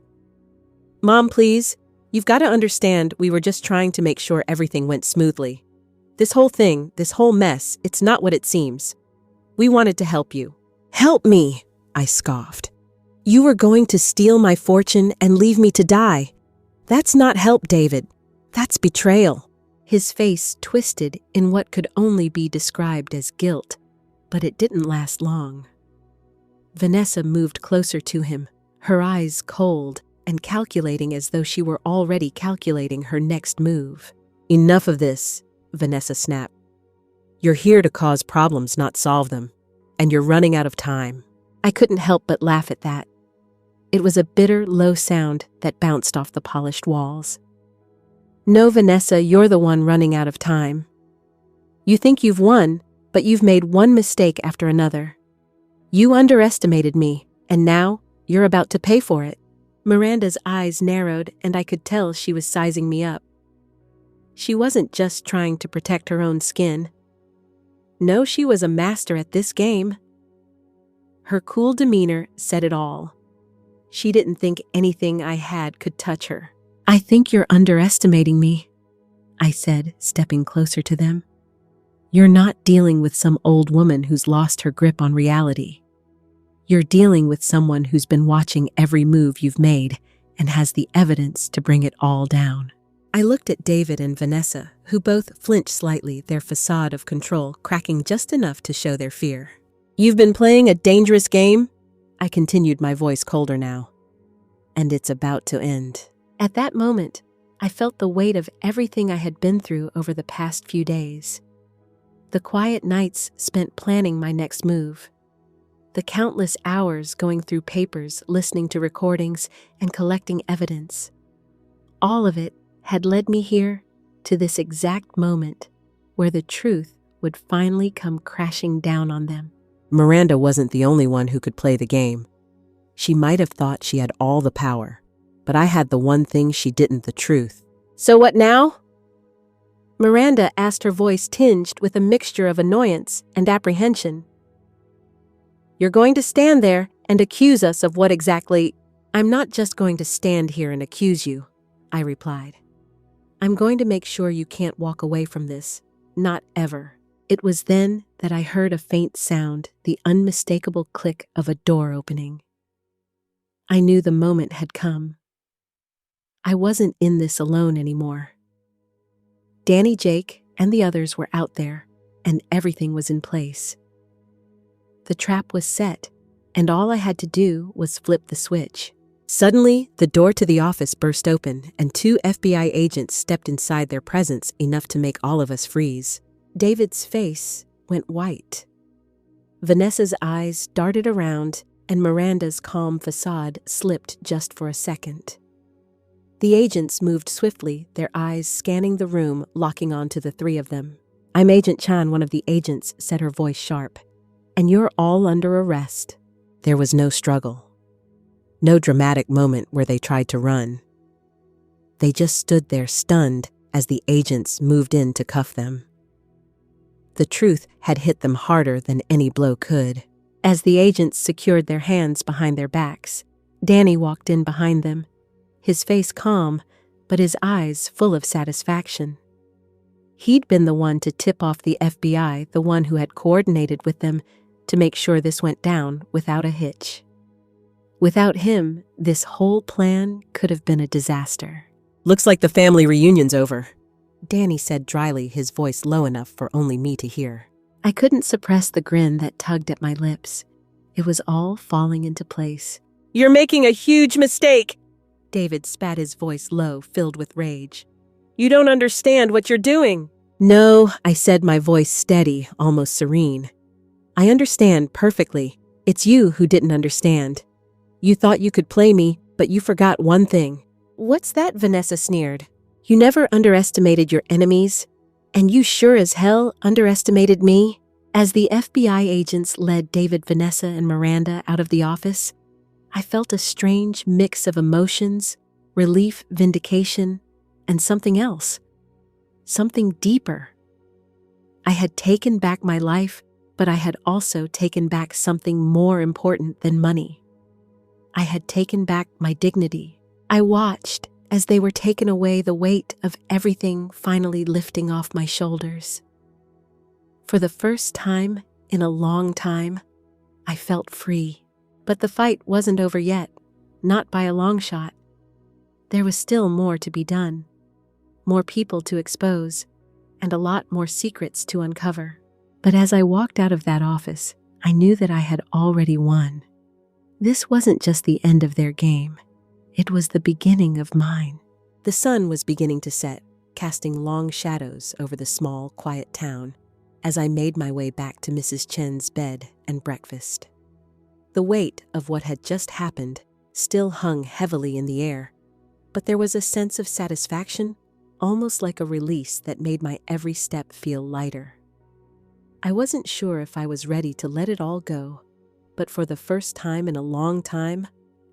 "Mom, please, you've got to understand, we were just trying to make sure everything went smoothly. This whole thing, this whole mess, it's not what it seems. We wanted to help you." "Help me," I scoffed. "You were going to steal my fortune and leave me to die. That's not help, David. That's betrayal. His face twisted in what could only be described as guilt, but it didn't last long. Vanessa moved closer to him, her eyes cold and calculating as though she were already calculating her next move. Enough of this, Vanessa snapped. You're here to cause problems, not solve them, and you're running out of time. I couldn't help but laugh at that. It was a bitter, low sound that bounced off the polished walls. No, Vanessa, you're the one running out of time. You think you've won, but you've made one mistake after another. You underestimated me, and now you're about to pay for it. Miranda's eyes narrowed, and I could tell she was sizing me up. She wasn't just trying to protect her own skin. No, she was a master at this game. Her cool demeanor said it all. She didn't think anything I had could touch her. I think you're underestimating me, I said, stepping closer to them. You're not dealing with some old woman who's lost her grip on reality. You're dealing with someone who's been watching every move you've made and has the evidence to bring it all down. I looked at David and Vanessa, who both flinched slightly, their facade of control cracking just enough to show their fear. You've been playing a dangerous game? I continued, my voice colder now. And it's about to end. At that moment, I felt the weight of everything I had been through over the past few days. The quiet nights spent planning my next move. The countless hours going through papers, listening to recordings, and collecting evidence. All of it had led me here to this exact moment where the truth would finally come crashing down on them. Miranda wasn't the only one who could play the game. She might have thought she had all the power, but I had the one thing she didn't, the truth. So what now? Miranda asked, her voice tinged with a mixture of annoyance and apprehension. You're going to stand there and accuse us of what exactly? I'm not just going to stand here and accuse you, I replied. I'm going to make sure you can't walk away from this, not ever. It was then that I heard a faint sound, the unmistakable click of a door opening. I knew the moment had come. I wasn't in this alone anymore. Danny, Jake, and the others were out there, and everything was in place. The trap was set, and all I had to do was flip the switch. Suddenly, the door to the office burst open, and 2 FBI agents stepped inside, their presence enough to make all of us freeze. David's face went white. Vanessa's eyes darted around, and Miranda's calm facade slipped just for a second. The agents moved swiftly, their eyes scanning the room, locking onto the 3 of them. I'm Agent Chan, one of the agents said, her voice sharp. And you're all under arrest. There was no struggle. No dramatic moment where they tried to run. They just stood there stunned as the agents moved in to cuff them. The truth had hit them harder than any blow could. As the agents secured their hands behind their backs, Danny walked in behind them, his face calm, but his eyes full of satisfaction. He'd been the one to tip off the FBI, the one who had coordinated with them to make sure this went down without a hitch. Without him, this whole plan could have been a disaster. Looks like the family reunion's over, Danny said dryly, his voice low enough for only me to hear. I couldn't suppress the grin that tugged at my lips. It was all falling into place. You're making a huge mistake, David spat, his voice low, filled with rage. You don't understand what you're doing. No, I said, my voice steady, almost serene. I understand perfectly. It's you who didn't understand. You thought you could play me, but you forgot one thing. What's that? Vanessa sneered. You never underestimated your enemies, and you sure as hell underestimated me. As the FBI agents led David, Vanessa, and Miranda out of the office, I felt a strange mix of emotions, relief, vindication, and something else. Something deeper. I had taken back my life, but I had also taken back something more important than money. I had taken back my dignity. I watched as they were taken away, the weight of everything finally lifting off my shoulders. For the first time in a long time, I felt free. But the fight wasn't over yet, not by a long shot. There was still more to be done, more people to expose, and a lot more secrets to uncover. But as I walked out of that office, I knew that I had already won. This wasn't just the end of their game. It was the beginning of mine. The sun was beginning to set, casting long shadows over the small, quiet town as I made my way back to Mrs. Chen's bed and breakfast. The weight of what had just happened still hung heavily in the air, but there was a sense of satisfaction, almost like a release that made my every step feel lighter. I wasn't sure if I was ready to let it all go, but for the first time in a long time,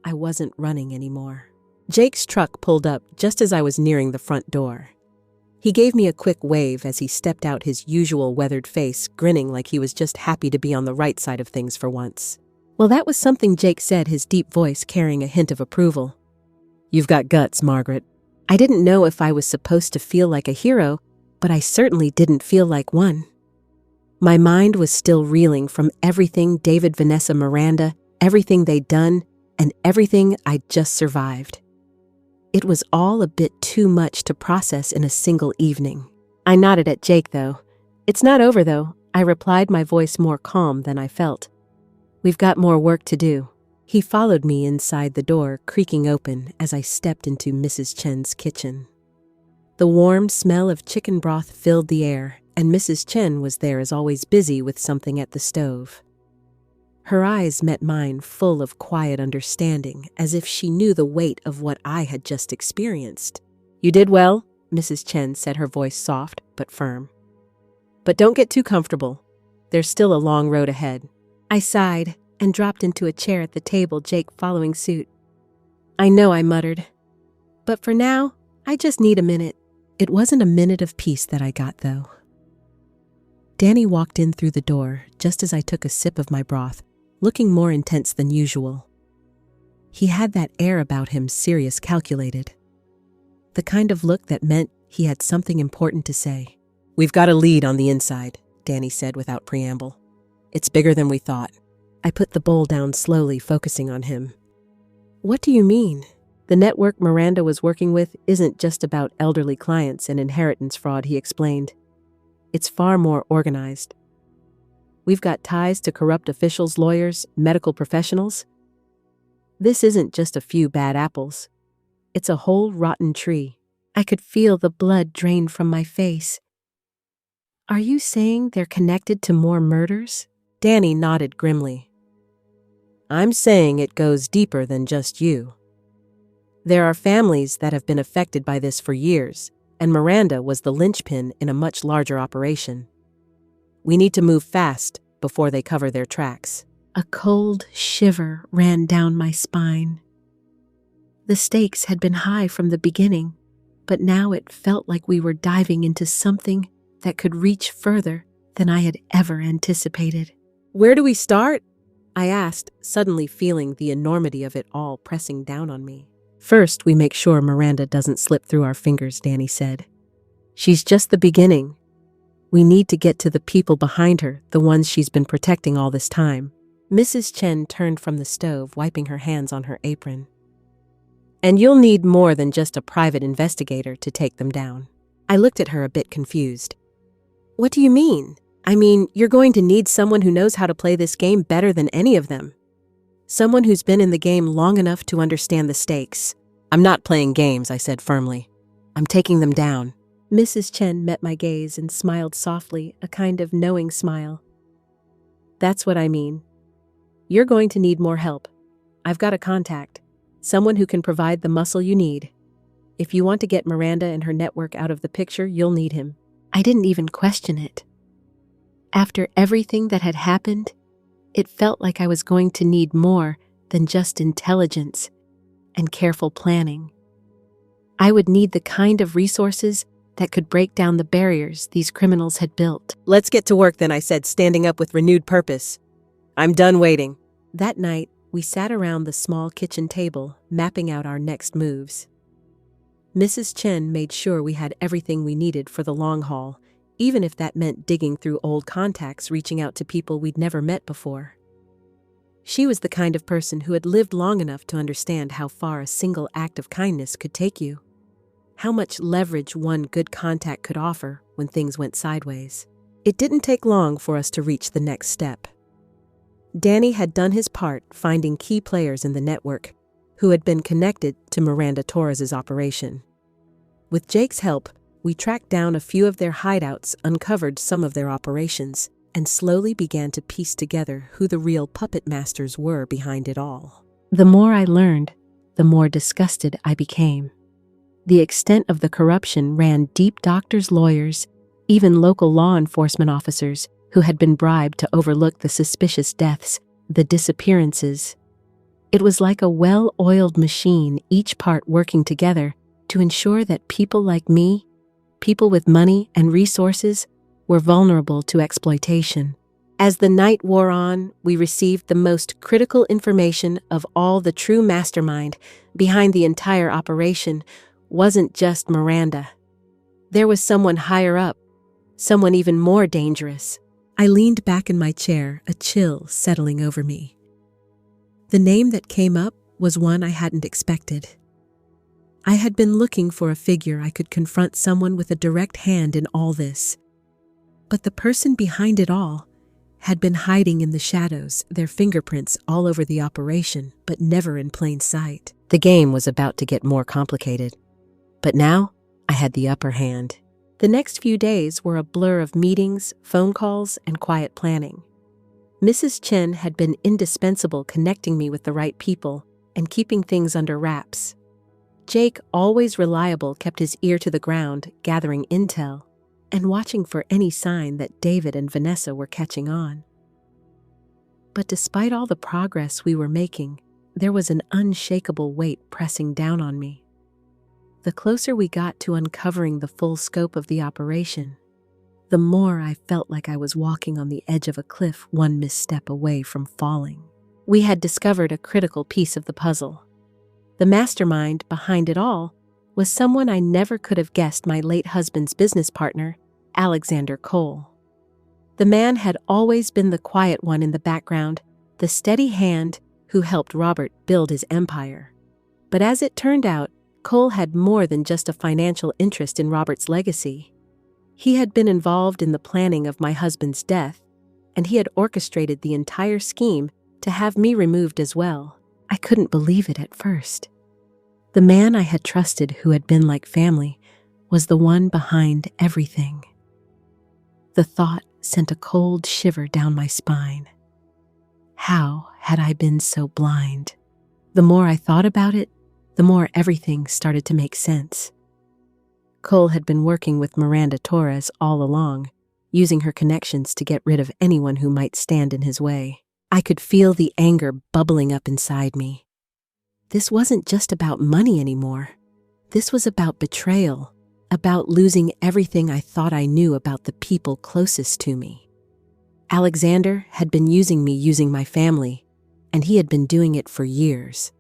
I wasn't running anymore. Jake's truck pulled up just as I was nearing the front door. He gave me a quick wave as he stepped out, his usual weathered face grinning like he was just happy to be on the right side of things for once. Well, that was something Jake said, his deep voice carrying a hint of approval. "You've got guts, Margaret." I didn't know if I was supposed to feel like a hero, but I certainly didn't feel like one. My mind was still reeling from everything David, Vanessa, Miranda, everything they'd done, and everything I'd just survived. It was all a bit too much to process in a single evening. I nodded at Jake, though. "It's not over, though," I replied, my voice more calm than I felt. "We've got more work to do." He followed me inside, the door creaking open as I stepped into Mrs. Chen's kitchen. The warm smell of chicken broth filled the air, and Mrs. Chen was there as always, busy with something at the stove. Her eyes met mine, full of quiet understanding, as if she knew the weight of what I had just experienced. "You did well," Mrs. Chen said, her voice soft but firm. "But don't get too comfortable. There's still a long road ahead." I sighed and dropped into a chair at the table, Jake following suit. "I know," I muttered. "But for now, I just need a minute." It wasn't a minute of peace that I got, though. Danny walked in through the door just as I took a sip of my broth, looking more intense than usual. He had that air about him, serious, calculated. The kind of look that meant he had something important to say. "We've got a lead on the inside," Danny said without preamble. "It's bigger than we thought." I put the bowl down slowly, focusing on him. "What do you mean?" "The network Miranda was working with isn't just about elderly clients and inheritance fraud," he explained. "It's far more organized. We've got ties to corrupt officials, lawyers, medical professionals. This isn't just a few bad apples. It's a whole rotten tree." I could feel the blood drain from my face. "Are you saying they're connected to more murders?" Danny nodded grimly. "I'm saying it goes deeper than just you. There are families that have been affected by this for years, and Miranda was the linchpin in a much larger operation. We need to move fast before they cover their tracks." A cold shiver ran down my spine. The stakes had been high from the beginning, but now it felt like we were diving into something that could reach further than I had ever anticipated. "Where do we start?" I asked, suddenly feeling the enormity of it all pressing down on me. "First, we make sure Miranda doesn't slip through our fingers," Danny said. "She's just the beginning. We need to get to the people behind her, the ones she's been protecting all this time." Mrs. Chen turned from the stove, wiping her hands on her apron. "And you'll need more than just a private investigator to take them down." I looked at her a bit confused. "What do you mean?" "I mean, you're going to need someone who knows how to play this game better than any of them. Someone who's been in the game long enough to understand the stakes." "I'm not playing games," I said firmly. "I'm taking them down." Mrs. Chen met my gaze and smiled softly, a kind of knowing smile. "That's what I mean. You're going to need more help. I've got a contact, someone who can provide the muscle you need. If you want to get Miranda and her network out of the picture, you'll need him." I didn't even question it. After everything that had happened, it felt like I was going to need more than just intelligence and careful planning. I would need the kind of resources that could break down the barriers these criminals had built. "Let's get to work then," I said, standing up with renewed purpose. "I'm done waiting." That night, we sat around the small kitchen table, mapping out our next moves. Mrs. Chen made sure we had everything we needed for the long haul, even if that meant digging through old contacts, reaching out to people we'd never met before. She was the kind of person who had lived long enough to understand how far a single act of kindness could take you, how much leverage one good contact could offer when things went sideways. It didn't take long for us to reach the next step. Danny had done his part finding key players in the network who had been connected to Miranda Torres's operation. With Jake's help, we tracked down a few of their hideouts, uncovered some of their operations, and slowly began to piece together who the real puppet masters were behind it all. The more I learned, the more disgusted I became. The extent of the corruption ran deep. Doctors, lawyers, even local law enforcement officers who had been bribed to overlook the suspicious deaths, the disappearances. It was like a well-oiled machine, each part working together to ensure that people like me, people with money and resources, were vulnerable to exploitation. As the night wore on, we received the most critical information of all. The true mastermind behind the entire operation wasn't just Miranda. There was someone higher up, someone even more dangerous. I leaned back in my chair, a chill settling over me. The name that came up was one I hadn't expected. I had been looking for a figure I could confront, someone with a direct hand in all this. But the person behind it all had been hiding in the shadows, their fingerprints all over the operation, but never in plain sight. The game was about to get more complicated. But now, I had the upper hand. The next few days were a blur of meetings, phone calls, and quiet planning. Mrs. Chen had been indispensable, connecting me with the right people and keeping things under wraps. Jake, always reliable, kept his ear to the ground, gathering intel and watching for any sign that David and Vanessa were catching on. But despite all the progress we were making, there was an unshakable weight pressing down on me. The closer we got to uncovering the full scope of the operation, the more I felt like I was walking on the edge of a cliff, one misstep away from falling. We had discovered a critical piece of the puzzle. The mastermind behind it all was someone I never could have guessed: my late husband's business partner, Alexander Cole. The man had always been the quiet one in the background, the steady hand who helped Robert build his empire. But as it turned out, Cole had more than just a financial interest in Robert's legacy. He had been involved in the planning of my husband's death, and he had orchestrated the entire scheme to have me removed as well. I couldn't believe it at first. The man I had trusted, who had been like family, was the one behind everything. The thought sent a cold shiver down my spine. How had I been so blind? The more I thought about it, the more everything started to make sense. Cole had been working with Miranda Torres all along, using her connections to get rid of anyone who might stand in his way. I could feel the anger bubbling up inside me. This wasn't just about money anymore. This was about betrayal, about losing everything I thought I knew about the people closest to me. Alexander had been using me, using my family, and he had been doing it for years.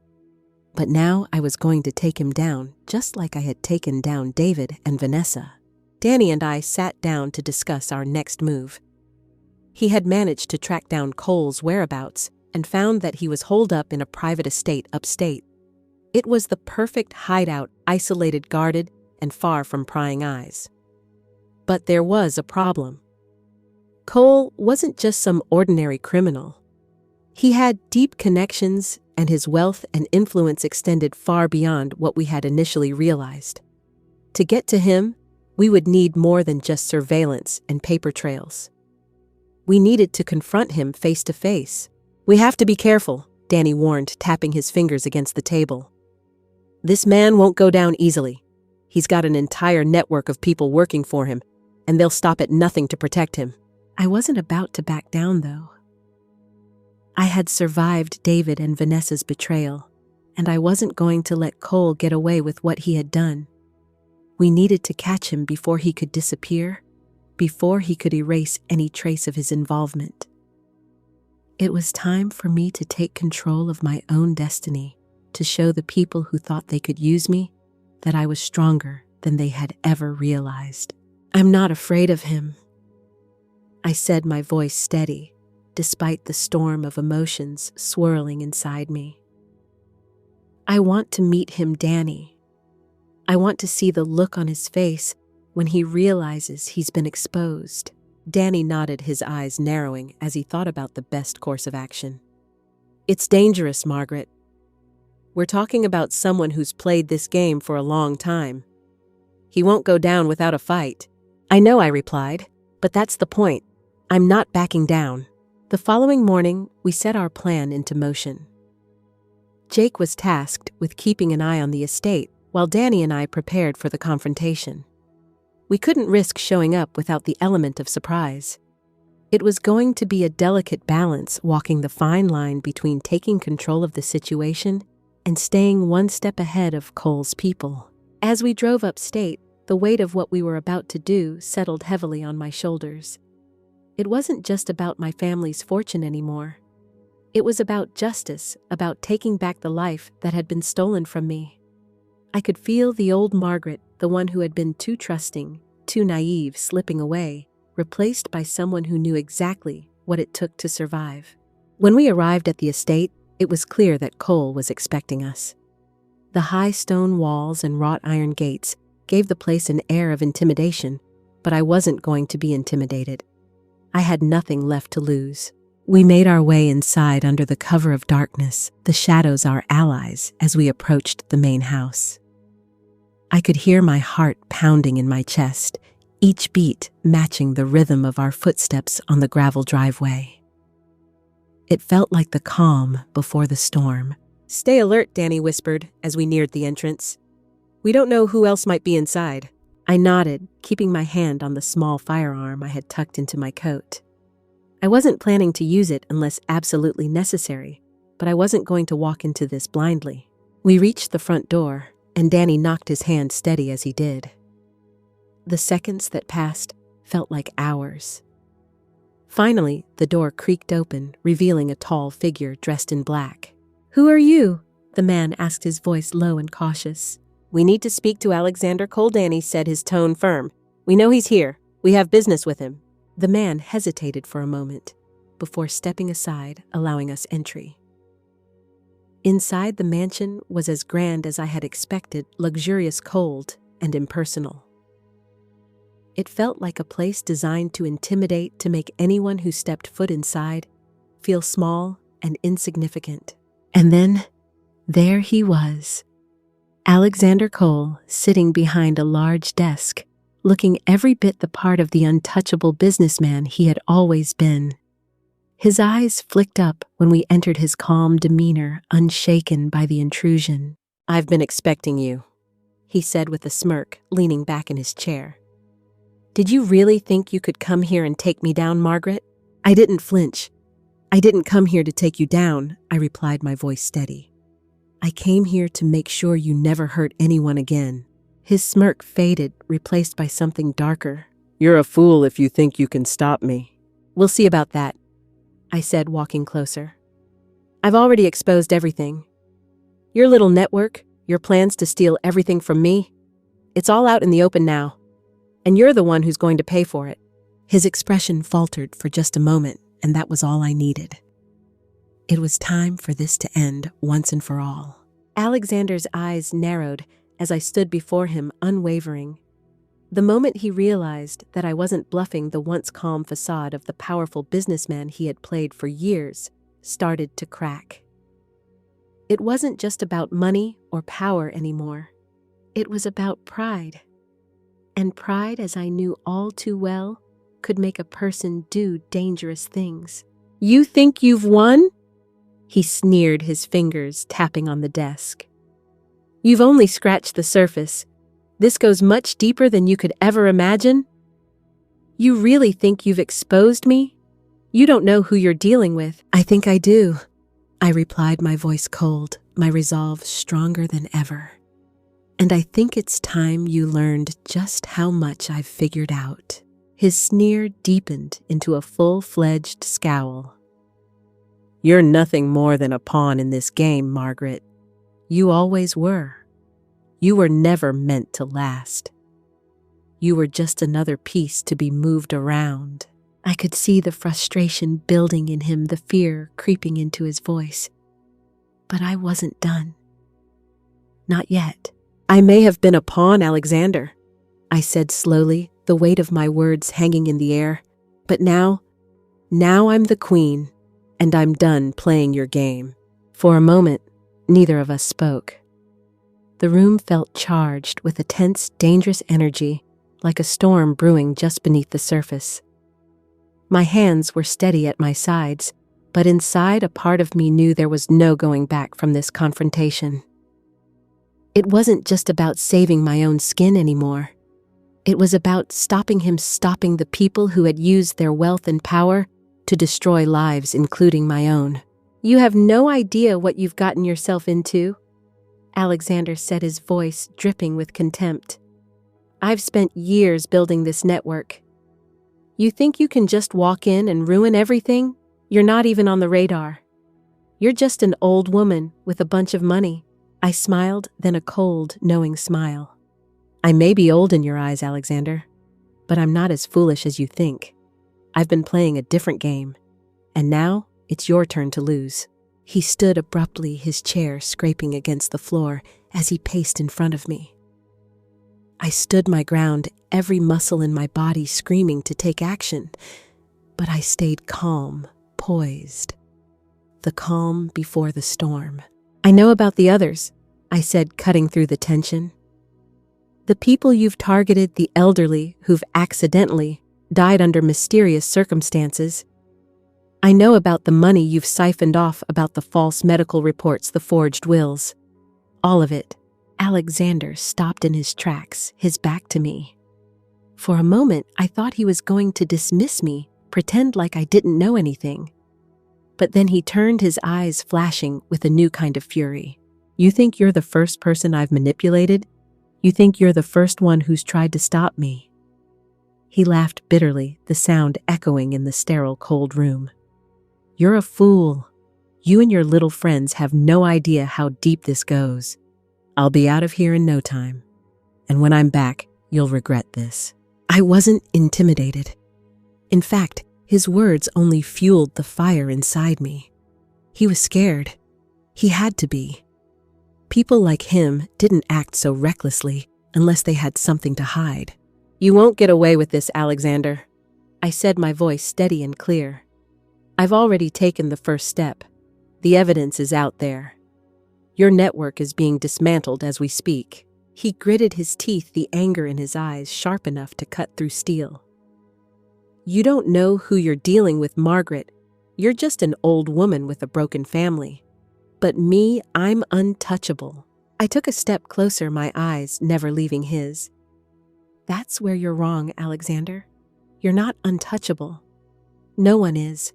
But now I was going to take him down, just like I had taken down David and Vanessa. Danny and I sat down to discuss our next move. He had managed to track down Cole's whereabouts and found that he was holed up in a private estate upstate. It was the perfect hideout, isolated, guarded, and far from prying eyes. But there was a problem. Cole wasn't just some ordinary criminal. He had deep connections, and his wealth and influence extended far beyond what we had initially realized. To get to him, we would need more than just surveillance and paper trails. We needed to confront him face to face. "We have to be careful," Danny warned, tapping his fingers against the table. "This man won't go down easily. He's got an entire network of people working for him, and they'll stop at nothing to protect him." I wasn't about to back down, though. I had survived David and Vanessa's betrayal, and I wasn't going to let Cole get away with what he had done. We needed to catch him before he could disappear, before he could erase any trace of his involvement. It was time for me to take control of my own destiny, to show the people who thought they could use me that I was stronger than they had ever realized. "I'm not afraid of him," I said, my voice steady, despite the storm of emotions swirling inside me. I want to meet him, Danny. I want to see the look on his face when he realizes he's been exposed. Danny nodded, his eyes narrowing as he thought about the best course of action. It's dangerous, Margaret. We're talking about someone who's played this game for a long time. He won't go down without a fight. I know, I replied, but that's the point. I'm not backing down. The following morning, we set our plan into motion. Jake was tasked with keeping an eye on the estate, while Danny and I prepared for the confrontation. We couldn't risk showing up without the element of surprise. It was going to be a delicate balance, walking the fine line between taking control of the situation and staying one step ahead of Cole's people. As we drove upstate, the weight of what we were about to do settled heavily on my shoulders. It wasn't just about my family's fortune anymore. It was about justice, about taking back the life that had been stolen from me. I could feel the old Margaret, the one who had been too trusting, too naive, slipping away, replaced by someone who knew exactly what it took to survive. When we arrived at the estate, it was clear that Cole was expecting us. The high stone walls and wrought iron gates gave the place an air of intimidation, but I wasn't going to be intimidated. I had nothing left to lose. We made our way inside under the cover of darkness, the shadows our allies, as we approached the main house. I could hear my heart pounding in my chest, each beat matching the rhythm of our footsteps on the gravel driveway. It felt like the calm before the storm. Stay alert, Danny whispered as we neared the entrance. We don't know who else might be inside. I nodded, keeping my hand on the small firearm I had tucked into my coat. I wasn't planning to use it unless absolutely necessary, but I wasn't going to walk into this blindly. We reached the front door, and Danny knocked his hand steady as he did. The seconds that passed felt like hours. Finally, the door creaked open, revealing a tall figure dressed in black. "Who are you?" the man asked, his voice low and cautious. "We need to speak to Alexander Cole," Danny said, his tone firm. "We know he's here. We have business with him." The man hesitated for a moment before stepping aside, allowing us entry. Inside, the mansion was as grand as I had expected, luxurious, cold, and impersonal. It felt like a place designed to intimidate, to make anyone who stepped foot inside feel small and insignificant. And then, there he was, Alexander Cole, sitting behind a large desk, looking every bit the part of the untouchable businessman he had always been. His eyes flicked up when we entered, his calm demeanor unshaken by the intrusion. "I've been expecting you," he said with a smirk, leaning back in his chair. "Did you really think you could come here and take me down, Margaret?" I didn't flinch. "I didn't come here to take you down," I replied, my voice steady. "I came here to make sure you never hurt anyone again." His smirk faded, replaced by something darker. "You're a fool if you think you can stop me." "We'll see about that," I said, walking closer. "I've already exposed everything. Your little network, your plans to steal everything from me, it's all out in the open now. And you're the one who's going to pay for it." His expression faltered for just a moment, and that was all I needed. It was time for this to end once and for all. Alexander's eyes narrowed as I stood before him, unwavering. The moment he realized that I wasn't bluffing, the once calm facade of the powerful businessman he had played for years started to crack. It wasn't just about money or power anymore. It was about pride. And pride, as I knew all too well, could make a person do dangerous things. "You think you've won?" He sneered, his fingers tapping on the desk. "You've only scratched the surface. This goes much deeper than you could ever imagine. You really think you've exposed me? You don't know who you're dealing with." "I think I do," I replied, my voice cold, my resolve stronger than ever. "And I think it's time you learned just how much I've figured out." His sneer deepened into a full-fledged scowl. "You're nothing more than a pawn in this game, Margaret. You always were. You were never meant to last. You were just another piece to be moved around." I could see the frustration building in him, the fear creeping into his voice. But I wasn't done. Not yet. I may have been a pawn, Alexander, I said slowly, the weight of my words hanging in the air. But now I'm the queen, and I'm done playing your game. For a moment, neither of us spoke. The room felt charged with a tense, dangerous energy, like a storm brewing just beneath the surface. My hands were steady at my sides, but inside a part of me knew there was no going back from this confrontation. It wasn't just about saving my own skin anymore. It was about stopping him, stopping the people who had used their wealth and power to destroy lives, including my own. You have no idea what you've gotten yourself into, Alexander said, his voice dripping with contempt. I've spent years building this network. You think you can just walk in and ruin everything? You're not even on the radar. You're just an old woman with a bunch of money. I smiled, then a cold, knowing smile. I may be old in your eyes, Alexander, but I'm not as foolish as you think. I've been playing a different game, and now it's your turn to lose. He stood abruptly, his chair scraping against the floor as he paced in front of me. I stood my ground, every muscle in my body screaming to take action, but I stayed calm, poised. The calm before the storm. I know about the others, I said, cutting through the tension. The people you've targeted, the elderly who've accidentally died under mysterious circumstances. I know about the money you've siphoned off, about the false medical reports, the forged wills. All of it. Alexander stopped in his tracks, his back to me. For a moment, I thought he was going to dismiss me, pretend like I didn't know anything. But then he turned, his eyes flashing with a new kind of fury. You think you're the first person I've manipulated? You think you're the first one who's tried to stop me? He laughed bitterly, the sound echoing in the sterile, cold room. You're a fool. You and your little friends have no idea how deep this goes. I'll be out of here in no time. And when I'm back, you'll regret this. I wasn't intimidated. In fact, his words only fueled the fire inside me. He was scared. He had to be. People like him didn't act so recklessly unless they had something to hide. You won't get away with this, Alexander, I said, my voice steady and clear. I've already taken the first step. The evidence is out there. Your network is being dismantled as we speak. He gritted his teeth, the anger in his eyes sharp enough to cut through steel. You don't know who you're dealing with, Margaret. You're just an old woman with a broken family. But me, I'm untouchable. I took a step closer, my eyes never leaving his. That's where you're wrong, Alexander. You're not untouchable. No one is.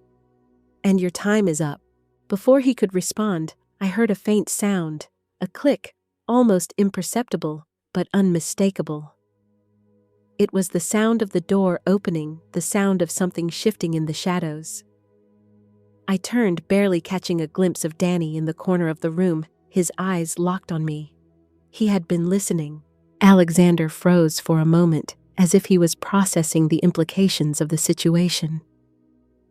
And your time is up. Before he could respond, I heard a faint sound, a click, almost imperceptible, but unmistakable. It was the sound of the door opening, the sound of something shifting in the shadows. I turned, barely catching a glimpse of Danny in the corner of the room, his eyes locked on me. He had been listening. Alexander froze for a moment, as if he was processing the implications of the situation.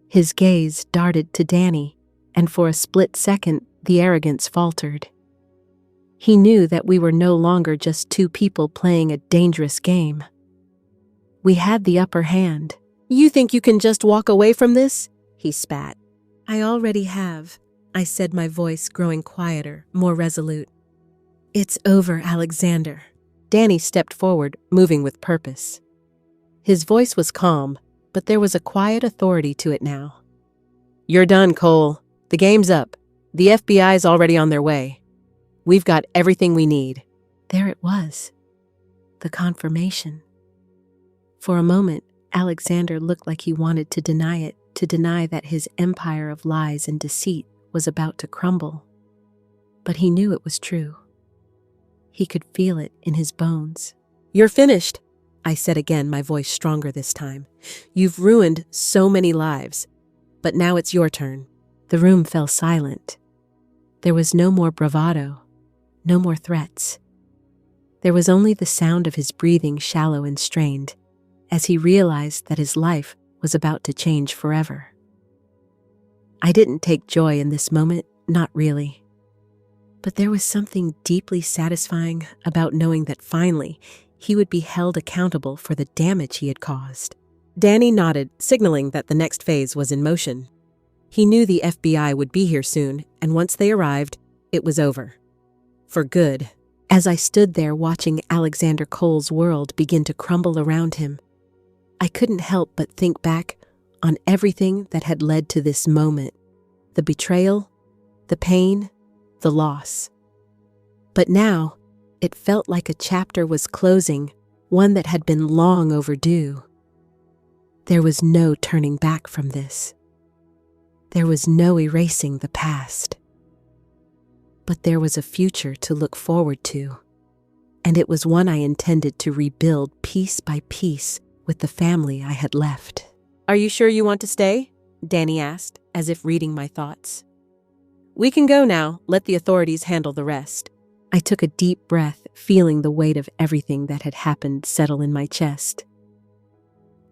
His gaze darted to Danny, and for a split second, the arrogance faltered. He knew that we were no longer just two people playing a dangerous game. We had the upper hand. You think you can just walk away from this? He spat. I already have, I said, my voice growing quieter, more resolute. It's over, Alexander. Danny stepped forward, moving with purpose. His voice was calm, but there was a quiet authority to it now. You're done, Cole. The game's up. The FBI's already on their way. We've got everything we need. There it was. The confirmation. For a moment, Alexander looked like he wanted to deny it, to deny that his empire of lies and deceit was about to crumble. But he knew it was true. He could feel it in his bones. You're finished, I said again, my voice stronger this time. You've ruined so many lives, but now it's your turn. The room fell silent. There was no more bravado, no more threats. There was only the sound of his breathing, shallow and strained, as he realized that his life was about to change forever. I didn't take joy in this moment, not really. But there was something deeply satisfying about knowing that finally he would be held accountable for the damage he had caused. Danny nodded, signaling that the next phase was in motion. He knew the FBI would be here soon, and once they arrived, it was over. For good. As I stood there watching Alexander Cole's world begin to crumble around him, I couldn't help but think back on everything that had led to this moment. The betrayal, the pain, the loss. But now, it felt like a chapter was closing, one that had been long overdue. There was no turning back from this. There was no erasing the past. But there was a future to look forward to, and it was one I intended to rebuild piece by piece with the family I had left. "Are you sure you want to stay?" Danny asked, as if reading my thoughts. "We can go now. Let the authorities handle the rest." I took a deep breath, feeling the weight of everything that had happened settle in my chest.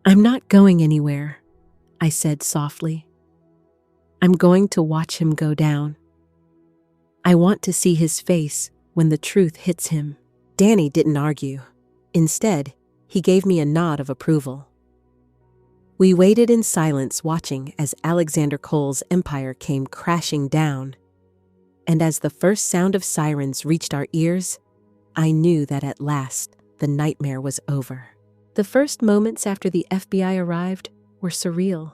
"I'm not going anywhere," I said softly. "I'm going to watch him go down. I want to see his face when the truth hits him." Danny didn't argue. Instead, he gave me a nod of approval. We waited in silence, watching as Alexander Cole's empire came crashing down. And as the first sound of sirens reached our ears, I knew that at last the nightmare was over. The first moments after the FBI arrived were surreal.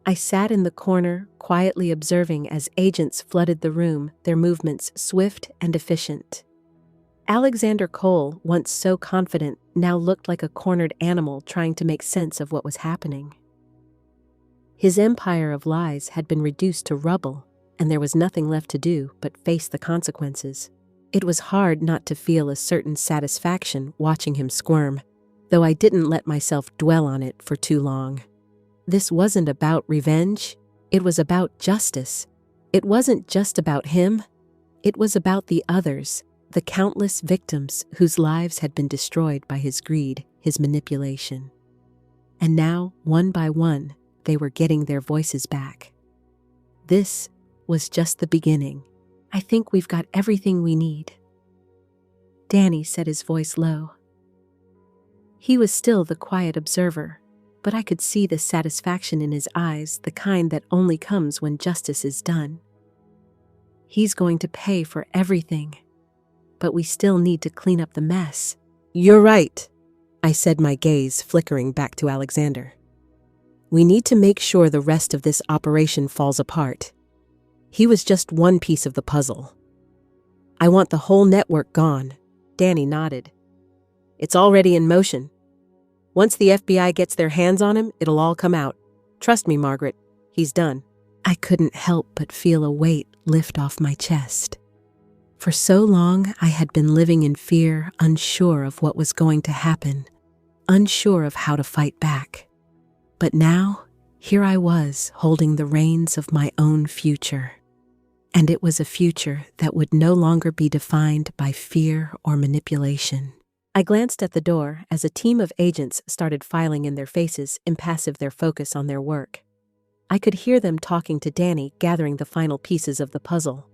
I sat in the corner, quietly observing as agents flooded the room, their movements swift and efficient. Alexander Cole, once so confident, now looked like a cornered animal trying to make sense of what was happening. His empire of lies had been reduced to rubble, and there was nothing left to do but face the consequences. It was hard not to feel a certain satisfaction watching him squirm, though I didn't let myself dwell on it for too long. This wasn't about revenge, it was about justice. It wasn't just about him, it was about the others, the countless victims whose lives had been destroyed by his greed, his manipulation. And now, one by one, they were getting their voices back. This was just the beginning. "I think we've got everything we need." Danny said, his voice low. He was still the quiet observer, but I could see the satisfaction in his eyes, the kind that only comes when justice is done. "He's going to pay for everything, but we still need to clean up the mess." "You're right," I said, my gaze flickering back to Alexander. "We need to make sure the rest of this operation falls apart. He was just one piece of the puzzle. I want the whole network gone." Danny nodded. "It's already in motion. Once the FBI gets their hands on him, it'll all come out. Trust me, Margaret, he's done." I couldn't help but feel a weight lift off my chest. For so long, I had been living in fear, unsure of what was going to happen, unsure of how to fight back. But now, here I was, holding the reins of my own future. And it was a future that would no longer be defined by fear or manipulation. I glanced at the door as a team of agents started filing in their faces, impassive, their focus on their work. I could hear them talking to Danny, gathering the final pieces of the puzzle.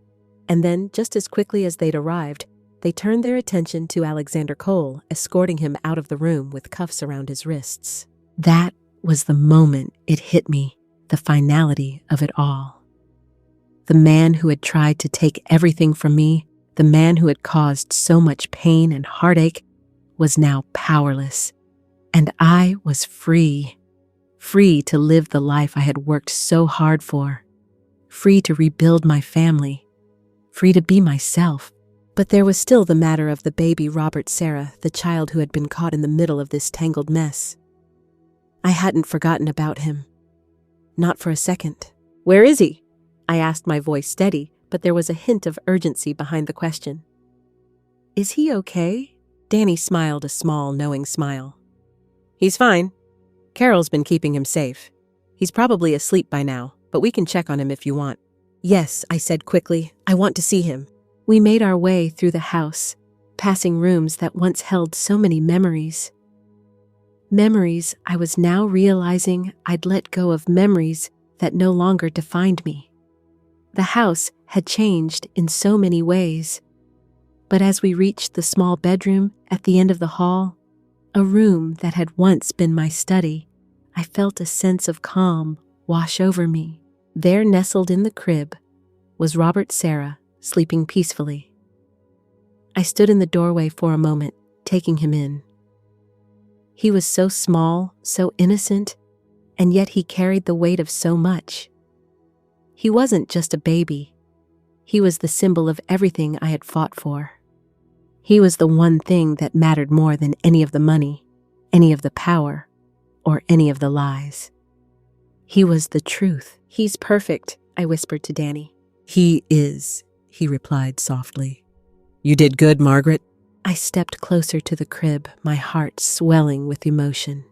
And then, just as quickly as they'd arrived, they turned their attention to Alexander Cole, escorting him out of the room with cuffs around his wrists. That was the moment it hit me, the finality of it all. The man who had tried to take everything from me, the man who had caused so much pain and heartache, was now powerless, and I was free to live the life I had worked so hard for, free to rebuild my family, free to be myself. But there was still the matter of the baby Robert Sarah, the child who had been caught in the middle of this tangled mess. I hadn't forgotten about him. Not for a second. "Where is he?" I asked, my voice steady, but there was a hint of urgency behind the question. "Is he okay?" Danny smiled a small, knowing smile. "He's fine. Carol's been keeping him safe. He's probably asleep by now, but we can check on him if you want." "Yes," I said quickly. "I want to see him." We made our way through the house, passing rooms that once held so many memories. Memories I was now realizing I'd let go of memories that no longer defined me. The house had changed in so many ways, but as we reached the small bedroom at the end of the hall, a room that had once been my study, I felt a sense of calm wash over me. There, nestled in the crib, was Robert Sarah, sleeping peacefully. I stood in the doorway for a moment, taking him in. He was so small, so innocent, and yet he carried the weight of so much. He wasn't just a baby. He was the symbol of everything I had fought for. He was the one thing that mattered more than any of the money, any of the power, or any of the lies. He was the truth. "He's perfect," I whispered to Danny. "He is," he replied softly. "You did good, Margaret." I stepped closer to the crib, my heart swelling with emotion.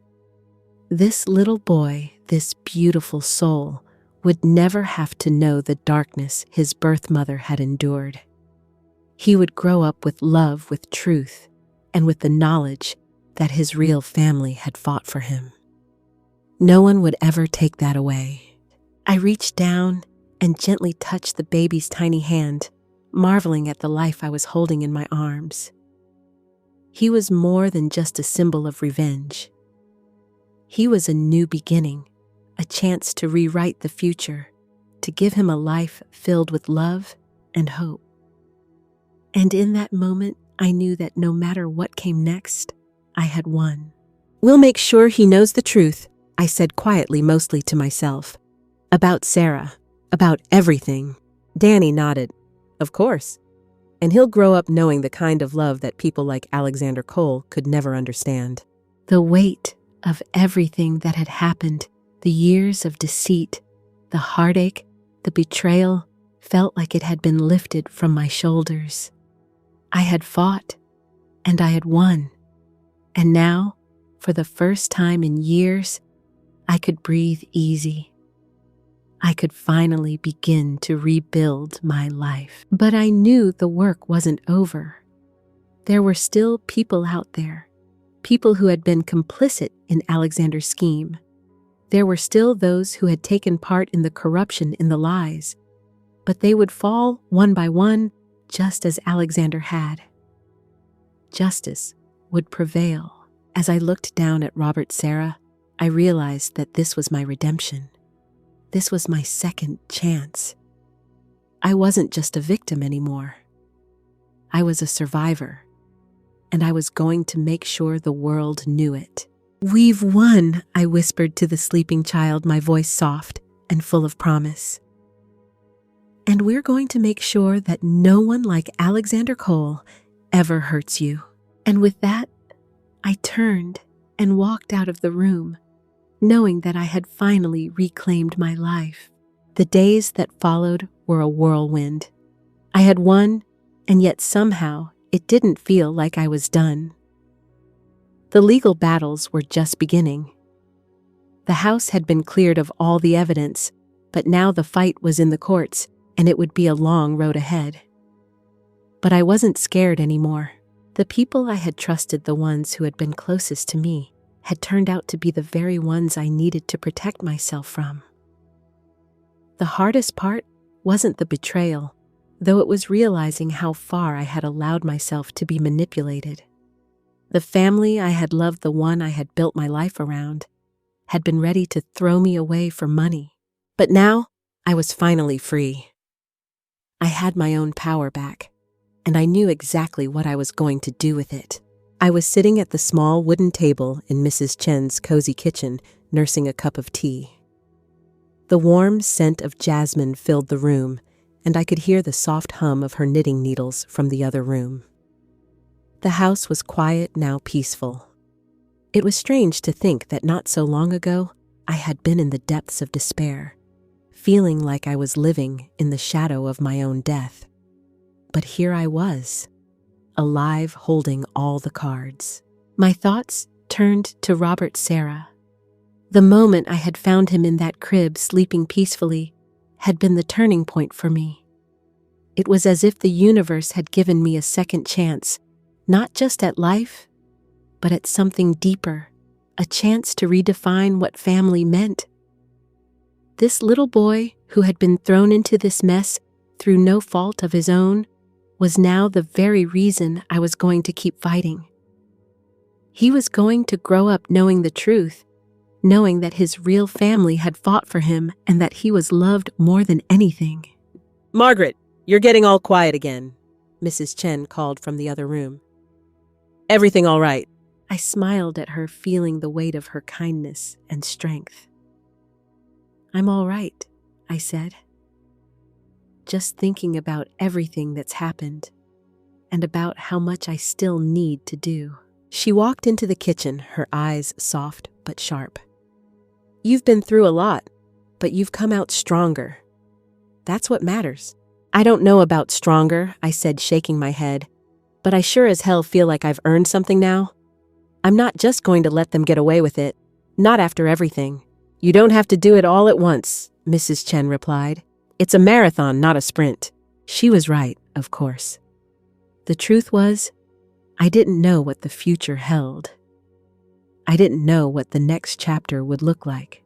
This little boy, this beautiful soul, would never have to know the darkness his birth mother had endured. He would grow up with love, with truth, and with the knowledge that his real family had fought for him. No one would ever take that away. I reached down and gently touched the baby's tiny hand, marveling at the life I was holding in my arms. He was more than just a symbol of revenge. He was a new beginning, a chance to rewrite the future, to give him a life filled with love and hope. And in that moment, I knew that no matter what came next, I had won. "We'll make sure he knows the truth," I said quietly, mostly to myself. "About Sarah, about everything." Danny nodded. "Of course. And he'll grow up knowing the kind of love that people like Alexander Cole could never understand." The weight of everything that had happened, the years of deceit, the heartache, the betrayal, felt like it had been lifted from my shoulders. I had fought, and I had won. And now, for the first time in years, I could breathe easy. I could finally begin to rebuild my life. But I knew the work wasn't over. There were still people out there, people who had been complicit in Alexander's scheme. There were still those who had taken part in the corruption, in the lies. But they would fall one by one, just as Alexander had. Justice would prevail. As I looked down at Robert Sarah, I realized that this was my redemption. This was my second chance. I wasn't just a victim anymore. I was a survivor, and I was going to make sure the world knew it. "We've won," I whispered to the sleeping child, my voice soft and full of promise. "And we're going to make sure that no one like Alexander Cole ever hurts you." And with that, I turned and walked out of the room, knowing that I had finally reclaimed my life. The days that followed were a whirlwind. I had won, and yet somehow it didn't feel like I was done. The legal battles were just beginning. The house had been cleared of all the evidence, but now the fight was in the courts, and it would be a long road ahead. But I wasn't scared anymore. The people I had trusted, the ones who had been closest to me, had turned out to be the very ones I needed to protect myself from. The hardest part wasn't the betrayal, though it was realizing how far I had allowed myself to be manipulated. The family I had loved, the one I had built my life around, had been ready to throw me away for money. But now, I was finally free. I had my own power back, and I knew exactly what I was going to do with it. I was sitting at the small wooden table in Mrs. Chen's cozy kitchen, nursing a cup of tea. The warm scent of jasmine filled the room, and I could hear the soft hum of her knitting needles from the other room. The house was quiet, now peaceful. It was strange to think that not so long ago, I had been in the depths of despair, feeling like I was living in the shadow of my own death. But here I was, alive, holding all the cards. My thoughts turned to Robert Sarah. The moment I had found him in that crib, sleeping peacefully, had been the turning point for me. It was as if the universe had given me a second chance, not just at life, but at something deeper, a chance to redefine what family meant. This little boy, who had been thrown into this mess through no fault of his own, was now the very reason I was going to keep fighting. He was going to grow up knowing the truth, knowing that his real family had fought for him and that he was loved more than anything. Margaret, you're getting all quiet again, Mrs. Chen called from the other room. Everything all right? I smiled at her, feeling the weight of her kindness and strength. I'm all right, I said. Just thinking about everything that's happened and about how much I still need to do. She walked into the kitchen, her eyes soft but sharp. You've been through a lot, but you've come out stronger. That's what matters. I don't know about stronger, I said, shaking my head, but I sure as hell feel like I've earned something now. I'm not just going to let them get away with it, not after everything. You don't have to do it all at once, Mrs. Chen replied. It's a marathon, not a sprint. She was right, of course. The truth was, I didn't know what the future held. I didn't know what the next chapter would look like.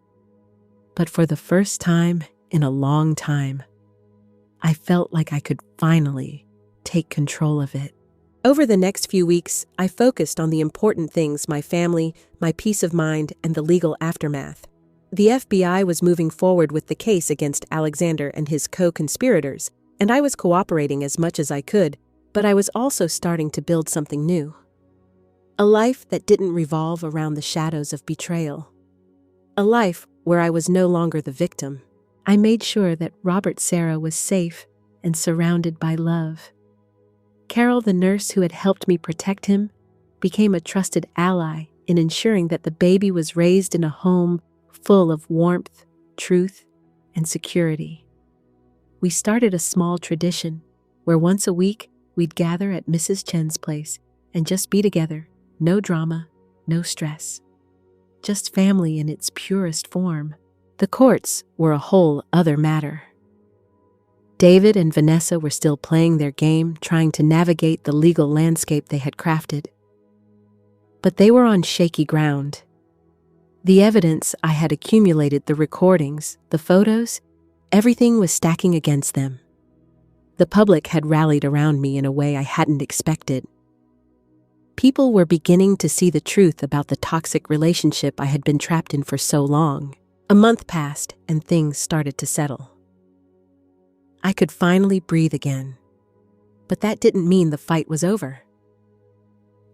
But for the first time in a long time, I felt like I could finally take control of it. Over the next few weeks, I focused on the important things: my family, my peace of mind, and the legal aftermath. The FBI was moving forward with the case against Alexander and his co-conspirators, and I was cooperating as much as I could, but I was also starting to build something new. A life that didn't revolve around the shadows of betrayal. A life where I was no longer the victim. I made sure that Robert Sarah was safe and surrounded by love. Carol, the nurse who had helped me protect him, became a trusted ally in ensuring that the baby was raised in a home full of warmth, truth, and security. We started a small tradition where once a week we'd gather at Mrs. Chen's place and just be together. No drama, no stress. Just family in its purest form. The courts were a whole other matter. David and Vanessa were still playing their game, trying to navigate the legal landscape they had crafted. But they were on shaky ground. The evidence I had accumulated, the recordings, the photos, everything was stacking against them. The public had rallied around me in a way I hadn't expected. People were beginning to see the truth about the toxic relationship I had been trapped in for so long. A month passed and things started to settle. I could finally breathe again. But that didn't mean the fight was over.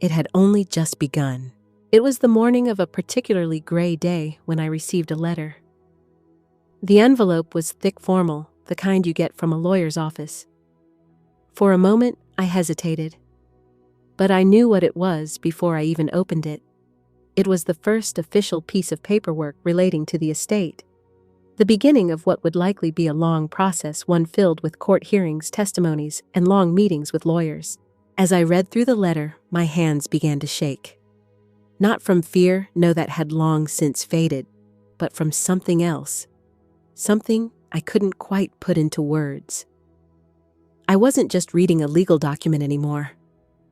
It had only just begun. It was the morning of a particularly gray day when I received a letter. The envelope was thick, formal, the kind you get from a lawyer's office. For a moment, I hesitated. But I knew what it was before I even opened it. It was the first official piece of paperwork relating to the estate. The beginning of what would likely be a long process, one filled with court hearings, testimonies, and long meetings with lawyers. As I read through the letter, my hands began to shake. Not from fear, no, that had long since faded, but from something else. Something I couldn't quite put into words. I wasn't just reading a legal document anymore.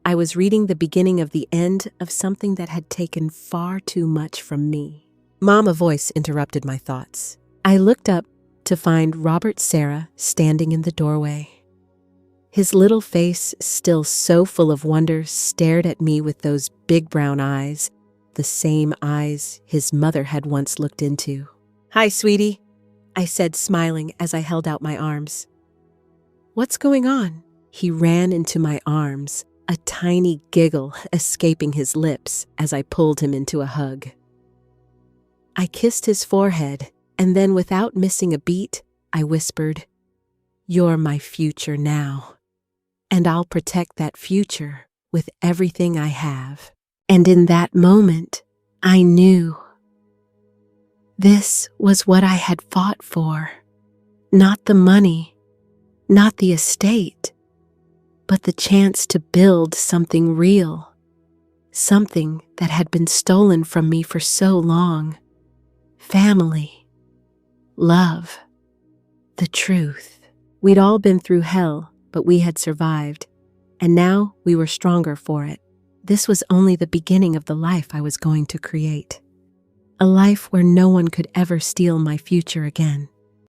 I was reading the beginning of the end of something that had taken far too much from me. Mom, a voice interrupted my thoughts. I looked up to find Robert Sarah standing in the doorway. His little face, still so full of wonder, stared at me with those big brown eyes, the same eyes his mother had once looked into. "Hi, sweetie," I said, smiling as I held out my arms. "What's going on?" He ran into my arms, a tiny giggle escaping his lips as I pulled him into a hug. I kissed his forehead, and then without missing a beat, I whispered, "You're my future now, and I'll protect that future with everything I have." And in that moment, I knew. This was what I had fought for. Not the money, not the estate, but the chance to build something real. Something that had been stolen from me for so long. Family. Love. The truth. We'd all been through hell, but we had survived. And now we were stronger for it. This was only the beginning of the life I was going to create. A life where no one could ever steal my future again.